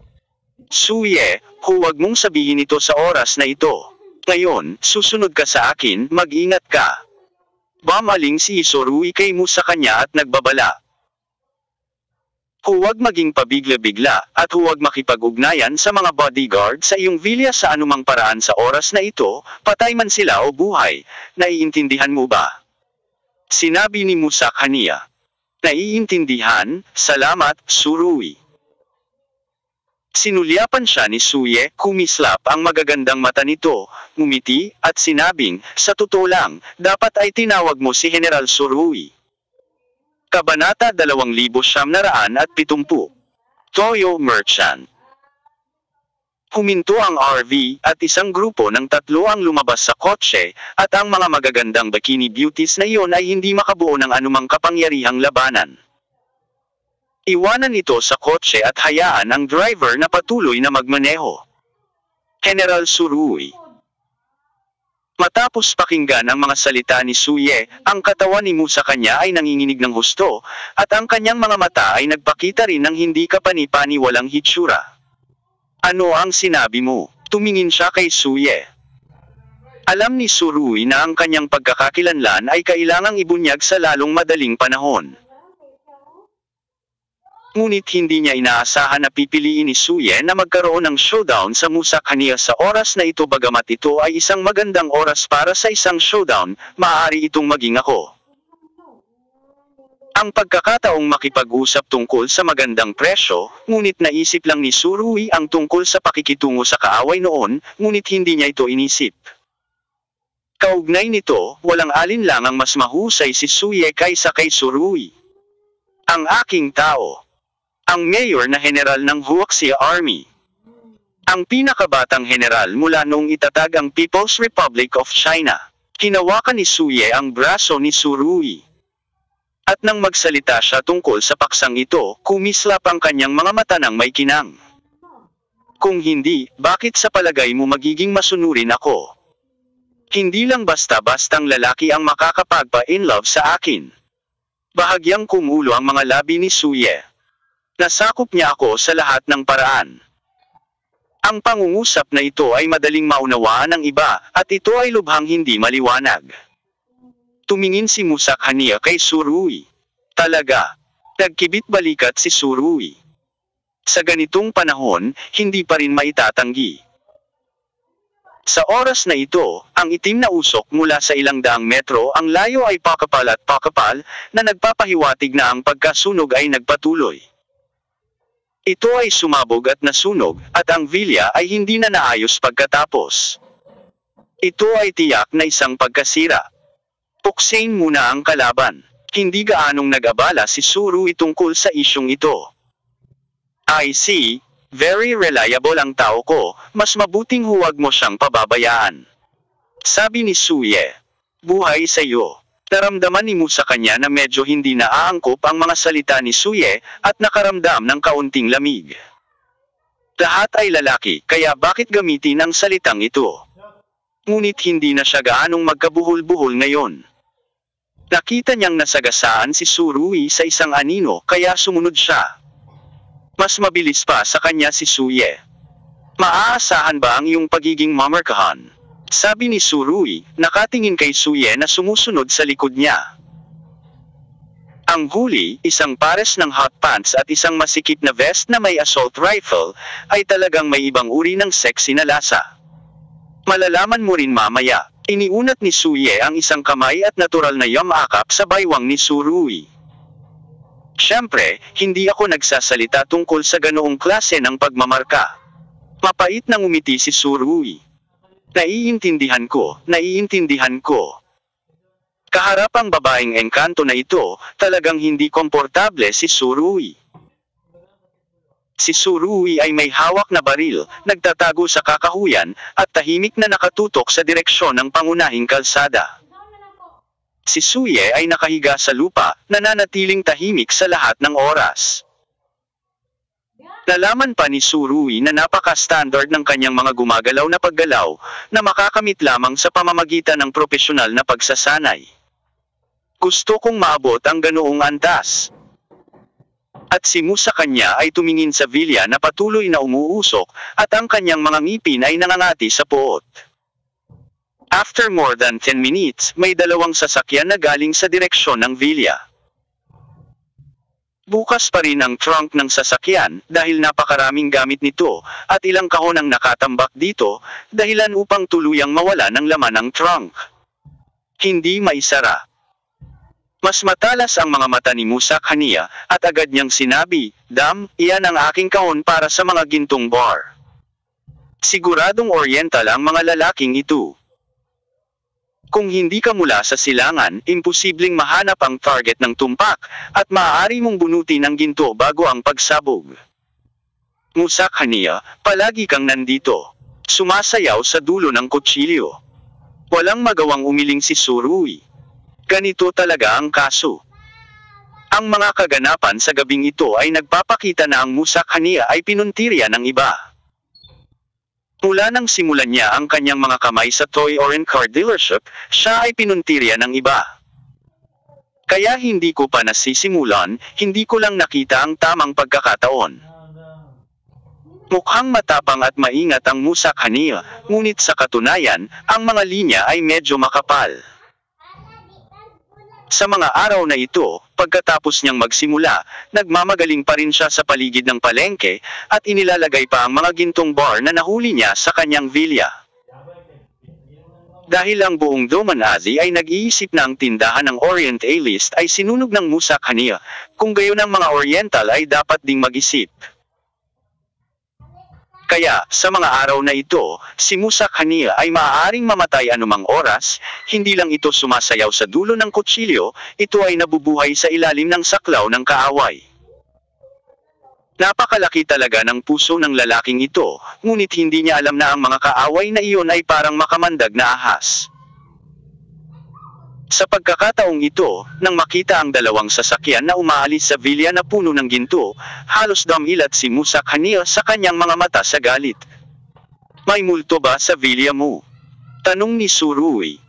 Suye, huwag mong sabihin ito sa oras na ito. Ngayon, susunod ka sa akin, mag-ingat ka. Bumaling si Surui kay Mu sa kanya at nagbabala. Huwag maging pabigla-bigla, at huwag makipag-ugnayan sa mga bodyguard sa iyong villa sa anumang paraan sa oras na ito, patay man sila o buhay. Naiintindihan mo ba? Sinabi ni Musak Hania. Naiintindihan, salamat, Surui. Sinulyapan siya ni Suye, kumislap ang magagandang mata nito, ngumiti, at sinabing, sa totoo lang, dapat ay tinawag mo si General Surui. Kabanata 2970. Toyo Merchant. Huminto ang RV, at isang grupo ng 3 ang lumabas sa kotse, at ang mga magagandang bikini beauties na iyon ay hindi makabuo ng anumang kapangyarihang labanan. Iwanan ito sa kotse at hayaan ang driver na patuloy na magmaneho. General Surui. Matapos pakinggan ang mga salita ni Suye, ang katawan ni Mu sa kanya ay nanginginig ng husto, at ang kanyang mga mata ay nagpakita rin ng hindi kapani-paniwalang hitsura. Ano ang sinabi mo? Tumingin siya kay Suye. Alam ni Surui na ang kanyang pagkakakilanlan ay kailangang ibunyag sa lalong madaling panahon. Ngunit hindi niya inaasahan na pipiliin ni Suye na magkaroon ng showdown sa Musak Hania sa oras na ito. Bagamat ito ay isang magandang oras para sa isang showdown, maaari itong maging ako. Ang pagkakataong makipag-usap tungkol sa magandang presyo, ngunit naisip lang ni Surui ang tungkol sa pakikitungo sa kaaway noon, ngunit hindi niya ito inisip. Kaugnay nito, walang alinlangang mas mahusay si Suye kaysa kay Surui. Ang aking tao. Ang mayor na general ng Huaxia Army. Ang pinakabatang general mula noong itatag ang People's Republic of China. Hinawakan ni Suye ang braso ni Surui. At nang magsalita siya tungkol sa paksang ito, kumislap ang kanyang mga mata ng may kinang. Kung hindi, bakit sa palagay mo magiging masunurin ako? Hindi lang basta-bastang lalaki ang makakapagpa-in love sa akin. Bahagyang kumulo ang mga labi ni Suye. Nasakop niya ako sa lahat ng paraan. Ang pangungusap na ito ay madaling maunawaan ng iba, at ito ay lubhang hindi maliwanag. Tumingin si Musak Hania kay Surui. Talaga. Nagkibit balikat si Surui. Sa ganitong panahon, hindi pa rin maitatanggi. Sa oras na ito, ang itim na usok mula sa ilang daang metro ang layo ay pakapal at pakapal, na nagpapahiwatig na ang pagkasunog ay nagpatuloy. Ito ay sumabog at nasunog, at ang vilya ay hindi na naayos pagkatapos. Ito ay tiyak na isang pagkasira. Puksain muna ang kalaban. Hindi gaanong nag-abala si Surui tungkol sa isyong ito. I see, very reliable ang tao ko, mas mabuting huwag mo siyang pababayaan. Sabi ni Suye. Buhay sa iyo. Naramdaman ni Mu sa kanya na medyo hindi naaangkop ang mga salita ni Suye, at nakaramdam ng kaunting lamig. Lahat ay lalaki, kaya bakit gamitin ang salitang ito? Ngunit hindi na siya gaanong magkabuhol-buhol ngayon. Nakita niyang nasagasaan si Surui sa isang anino, kaya sumunod siya. Mas mabilis pa sa kanya si Suye. Maaasahan ba ang iyong pagiging mamarkahan? Sabi ni Surui, nakatingin kay Suye na sumusunod sa likod niya. Ang huli, isang pares ng hot pants at isang masikip na vest na may assault rifle, ay talagang may ibang uri ng sexy na lasa. Malalaman mo rin mamaya. Iniunat ni Suye ang isang kamay at natural na yamakap sa baywang ni Surui. Siyempre, hindi ako nagsasalita tungkol sa ganoong klase ng pagmamarka. Mapait nang umiti si Surui. Naiintindihan ko, naiintindihan ko. Kaharap ang babaeng engkanto na ito, talagang hindi komportable si Surui. Si Surui ay may hawak na baril, nagtatago sa kakahuyan, at tahimik na nakatutok sa direksyon ng pangunahing kalsada. Si Suye ay nakahiga sa lupa, nananatiling tahimik sa lahat ng oras. Nalaman pa ni Surui na napaka-standard ng kanyang mga gumagalaw na paggalaw, na makakamit lamang sa pamamagitan ng propesyonal na pagsasanay. Gusto kong maabot ang ganoong antas. At si Mu sa kanya ay tumingin sa vilya na patuloy na umuusok, at ang kanyang mga ngipin ay nangangati sa poot. After more than 10 minutes, may dalawang sasakyan na galing sa direksyon ng vilya. Bukas pa rin ang trunk ng sasakyan, dahil napakaraming gamit nito, at ilang kahon ang nakatambak dito, dahilan upang tuluyang mawala ng laman ng trunk. Hindi maisara. Mas matalas ang mga mata ni Musak Hania, at agad niyang sinabi, "Dam, iyan ang aking kahon para sa mga gintong bar." Siguradong oriental ang mga lalaking ito. Kung hindi ka mula sa silangan, imposibleng mahanap ang target ng tumpak, at maaari mong bunutin ang ginto bago ang pagsabog. Musak Hania, palagi kang nandito. Sumasayaw sa dulo ng kutsilyo. Walang magawang umiling si Surui. Ganito talaga ang kaso. Ang mga kaganapan sa gabing ito ay nagpapakita na ang Musak Hania ay pinuntirya ng iba. Mula nang simulan niya ang kanyang mga kamay sa toy or car dealership, siya ay pinuntirya ng iba. Kaya hindi ko pa nasisimulan, hindi ko lang nakita ang tamang pagkakataon. Mukhang matapang at maingat ang Musak Hania, ngunit sa katunayan, ang mga linya ay medyo makapal. Sa mga araw na ito, pagkatapos niyang magsimula, nagmamagaling pa rin siya sa paligid ng palengke, at inilalagay pa ang mga gintong bar na nahuli niya sa kanyang vilya. Dahil ang buong Domanazzi ay nag-iisip na ang tindahan ng Orient A-list ay sinunog ng Musak Hania, kung gayon ang mga Oriental ay dapat ding mag-isip. Kaya, sa mga araw na ito, si Musak Hania ay maaaring mamatay anumang oras, hindi lang ito sumasayaw sa dulo ng kutsilyo, ito ay nabubuhay sa ilalim ng saklaw ng kaaway. Napakalaki talaga ng puso ng lalaking ito, ngunit hindi niya alam na ang mga kaaway na iyon ay parang makamandag na ahas. Sa pagkakataong ito, nang makita ang dalawang sasakyan na umaalis sa vilya na puno ng ginto, halos damilat si Musak Hania sa kanyang mga mata sa galit. "May multo ba sa vilya mo?" tanong ni Surui.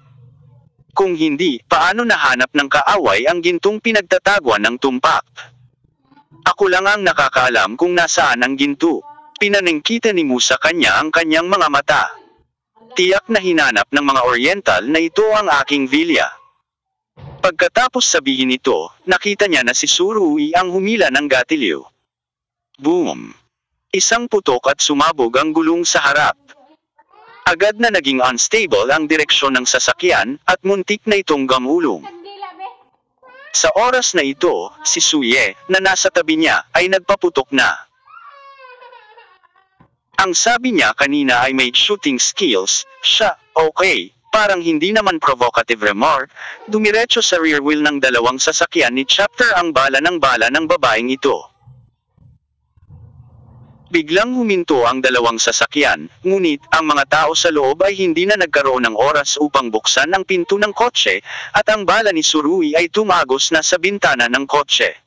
Kung hindi, paano nahanap ng kaaway ang gintong pinagtataguan ng tumpak? "Ako lang ang nakakaalam kung nasaan ang ginto." Pinaningkita ni Mu sa kanya ang kanyang mga mata. Tiyak na hinanap ng mga Oriental na ito ang aking vilya. Pagkatapos sabihin ito, nakita niya na si Surui ang humila ng gatilyo. Boom! Isang putok at sumabog ang gulong sa harap. Agad na naging unstable ang direksyon ng sasakyan at muntik na itong gamulong. Sa oras na ito, si Suye, na nasa tabi niya, ay nagpaputok na. Ang sabi niya kanina ay may shooting skills, siya, okay, parang hindi naman provocative remark, dumiretso sa rear wheel ng dalawang sasakyan ni Chapter ang bala ng babaeng ito. Biglang huminto ang dalawang sasakyan, ngunit ang mga tao sa loob ay hindi na nagkaroon ng oras upang buksan ang pinto ng kotse, at ang bala ni Surui ay tumagos na sa bintana ng kotse.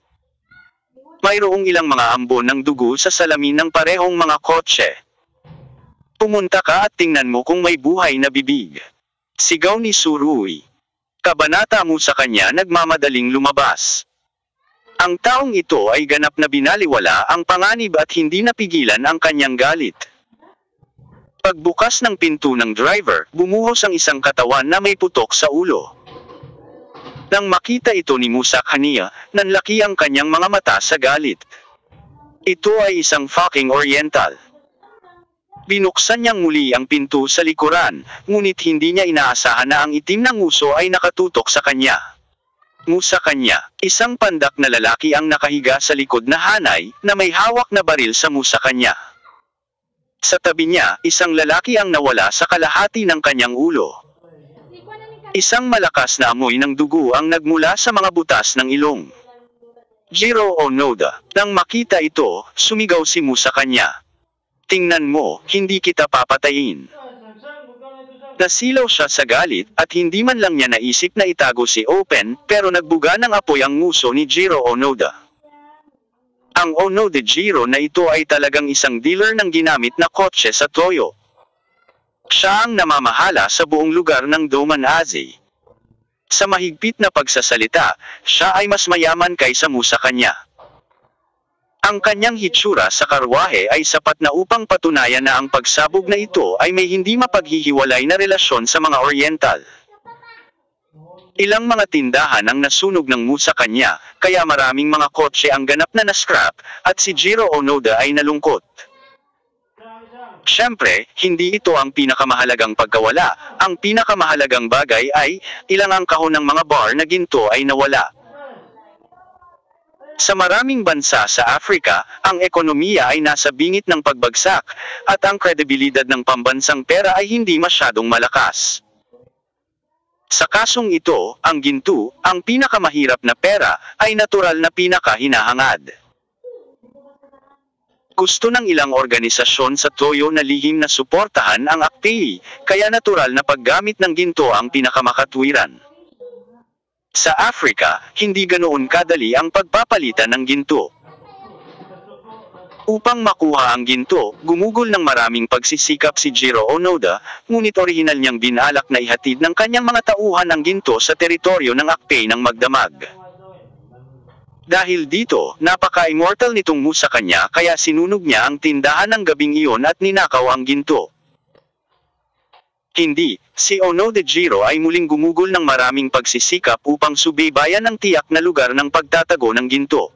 Mayroong ilang mga ambon ng dugo sa salamin ng parehong mga kotse. Pumunta ka at tingnan mo kung may buhay na bibig. Sigaw ni Surui. Kabanata mo sa kanya nagmamadaling lumabas. Ang taong ito ay ganap na binaliwala ang panganib at hindi napigilan ang kanyang galit. Pagbukas ng pinto ng driver, bumuhos ang isang katawan na may putok sa ulo. Nang makita ito ni Musak Hania, nanlaki ang kanyang mga mata sa galit. Ito ay isang fucking oriental. Binuksan niyang muli ang pinto sa likuran, ngunit hindi niya inaasahan na ang itim ng uso ay nakatutok sa kanya. Sa kanya, isang pandak na lalaki ang nakahiga sa likod na hanay, na may hawak na baril sa musa kanya. Sa tabi niya, isang lalaki ang nawala sa kalahati ng kanyang ulo. Isang malakas na amoy ng dugo ang nagmula sa mga butas ng ilong. Jiro Onoda, nang makita ito, sumigaw si Musa kanya. Tingnan mo, hindi kita papatayin. Nasilaw siya sa galit, at hindi man lang niya naisip na itago si Open, pero nagbuga ng apoy ang nguso ni Jiro Onoda. Ang Onoda Jiro na ito ay talagang isang dealer ng ginamit na kotse sa Toyo. Siya ang namamahala sa buong lugar ng Doman Azi. Sa mahigpit na pagsasalita, siya ay mas mayaman kaysa Musa kanya. Ang kanyang hitsura sa karwahe ay sapat na upang patunayan na ang pagsabog na ito ay may hindi mapaghihiwalay na relasyon sa mga Oriental. Ilang mga tindahan ang nasunog ng Musa kanya, kaya maraming mga kotse ang ganap na na-scrap, at si Jiro Onoda ay nalungkot. Siyempre, hindi ito ang pinakamahalagang pagkawala. Ang pinakamahalagang bagay ay, ilang ang kahon ng mga bar na ginto ay nawala. Sa maraming bansa sa Afrika, ang ekonomiya ay nasa bingit ng pagbagsak, at ang kredibilidad ng pambansang pera ay hindi masyadong malakas. Sa kasong ito, ang ginto, ang pinakamahirap na pera, ay natural na pinakahinahangad. Gusto ng ilang organisasyon sa Toyo na lihim na suportahan ang AKPI, kaya natural na paggamit ng ginto ang pinakamakatwiran. Sa Afrika, hindi ganoon kadali ang pagpapalitan ng ginto. Upang makuha ang ginto, gumugol ng maraming pagsisikap si Jiro Onoda, ngunit orihinal niyang binalak na ihatid ng kanyang mga tauhan ang ginto sa teritoryo ng AKPI ng magdamag. Dahil dito, napaka-immortal nitong Musa kanya kaya sinunog niya ang tindahan ng gabing iyon at ninakaw ang ginto. Hindi, si Onoda Jiro ay muling gumugol ng maraming pagsisikap upang subaybayan ang tiyak na lugar ng pagtatago ng ginto.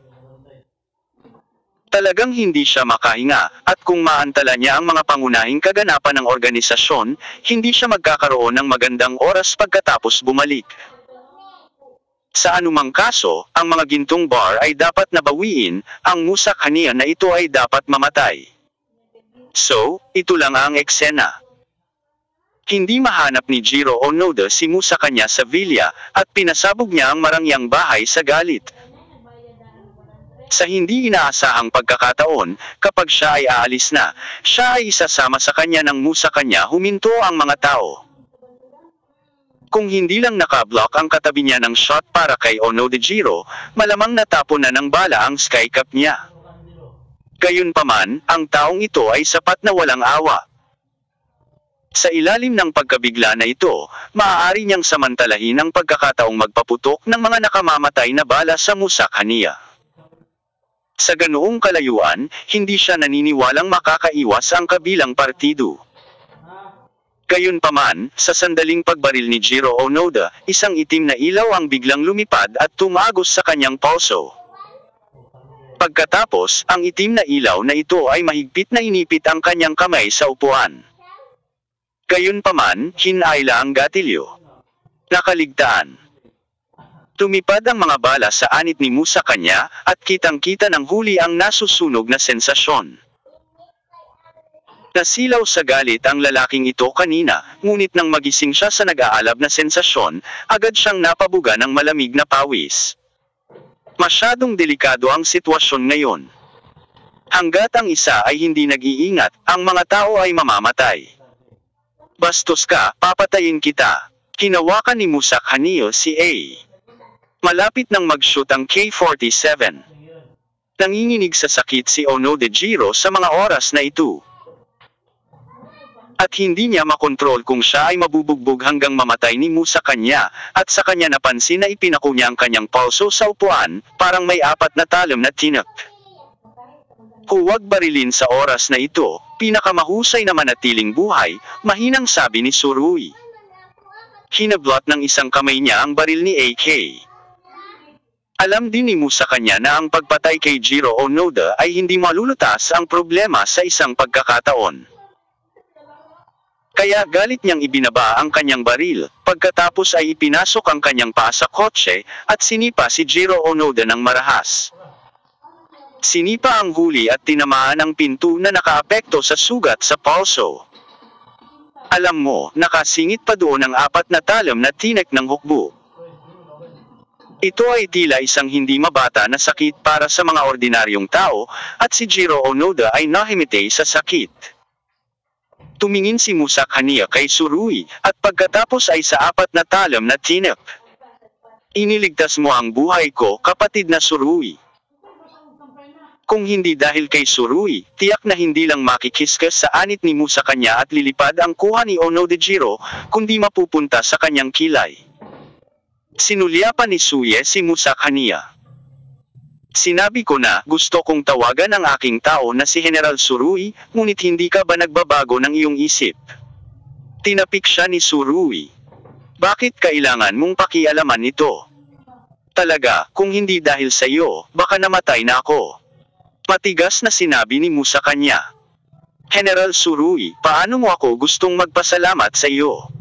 Talagang hindi siya makahinga, at kung maantala niya ang mga pangunahing kaganapan ng organisasyon, hindi siya magkakaroon ng magandang oras pagkatapos bumalik. Sa anumang kaso, ang mga gintong bar ay dapat nabawiin, ang Musa kanya na ito ay dapat mamatay. So, ito lang ang eksena. Hindi mahanap ni Jiro Onoda si Musa kanya sa villa, at pinasabog niya ang marangyang bahay sa galit. Sa hindi inaasahang pagkakataon, kapag siya ay aalis na, siya ay isasama sa kanya ng Musa kanya huminto ang mga tao. Kung hindi lang nakablock ang katabi niya ng shot para kay Onoda Jiro, malamang natapon na ng bala ang skycap niya. Gayunpaman, ang taong ito ay sapat na walang awa. Sa ilalim ng pagkabigla na ito, maaari niyang samantalahin ang pagkakataong magpaputok ng mga nakamamatay na bala sa Musa kanya. Sa ganoong kalayuan, hindi siya naniniwalang makakaiwas ang kabilang partido. Gayunpaman, sa sandaling pagbaril ni Jiro Onoda, isang itim na ilaw ang biglang lumipad at tumagos sa kanyang pulso. Pagkatapos, ang itim na ilaw na ito ay mahigpit na inipit ang kanyang kamay sa upuan. Gayunpaman, hinayla ang gatilyo. Nakaligtaan. Tumipad ang mga bala sa anit ni Mu sa kanya, at kitang-kita ng huli ang nasusunog na sensasyon. Nasilaw sa galit ang lalaking ito kanina, ngunit nang magising siya sa nag-aalab na sensasyon, agad siyang napabuga ng malamig na pawis. Masyadong delikado ang sitwasyon ngayon. Hanggat ang isa ay hindi nag-iingat, ang mga tao ay mamamatay. Bastos ka, papatayin kita. Hinawakan ni Musak Hanio si A. Malapit nang mag-shoot ang K-47. Nanginginig sa sakit si Onoda Jiro sa mga oras na ito. At hindi niya makontrol kung siya ay mabubugbog hanggang mamatay ni Mu sa kanya, at sa kanya napansin na ipinako niya ang kanyang pulso sa upuan, parang may 4 na talim na tinak. Huwag barilin sa oras na ito, pinakamahusay na manatiling buhay, mahinang sabi ni Surui. Hinablot ng isang kamay niya ang baril ni AK. Alam din ni Mu sa kanya na ang pagpatay kay Jiro Onoda ay hindi malulutas ang problema sa isang pagkakataon. Kaya galit niyang ibinaba ang kanyang baril, pagkatapos ay ipinasok ang kanyang paa sa kotse, at sinipa si Jiro Onoda ng marahas. Sinipa ang huli at tinamaan ang pinto na nakaapekto sa sugat sa pulso. Alam mo, nakasingit pa doon ang 4 na talim na tinek ng hukbo. Ito ay tila isang hindi mabata na sakit para sa mga ordinaryong tao, at si Jiro Onoda ay nahimitay sa sakit. Tumingin si Musak Hania kay Surui, at pagkatapos ay sa 4 na talim na tinek. Iniligtas mo ang buhay ko, kapatid na Surui. Kung hindi dahil kay Surui, tiyak na hindi lang makikiskas sa anit ni Mu sa kanya at lilipad ang kuha ni Onoda Jiro, kundi mapupunta sa kanyang kilay. Sinulyapan ni Suye si Musak Hania. Sinabi ko na, gusto kong tawagan ang aking tao na si General Surui, ngunit hindi ka ba nagbabago ng iyong isip? Tinapik siya ni Surui. Bakit kailangan mong pakialaman ito? Talaga, kung hindi dahil sa iyo, baka namatay na ako. Matigas na sinabi ni Mu sa kanya. General Surui, paano mo ako gustong magpasalamat sa iyo?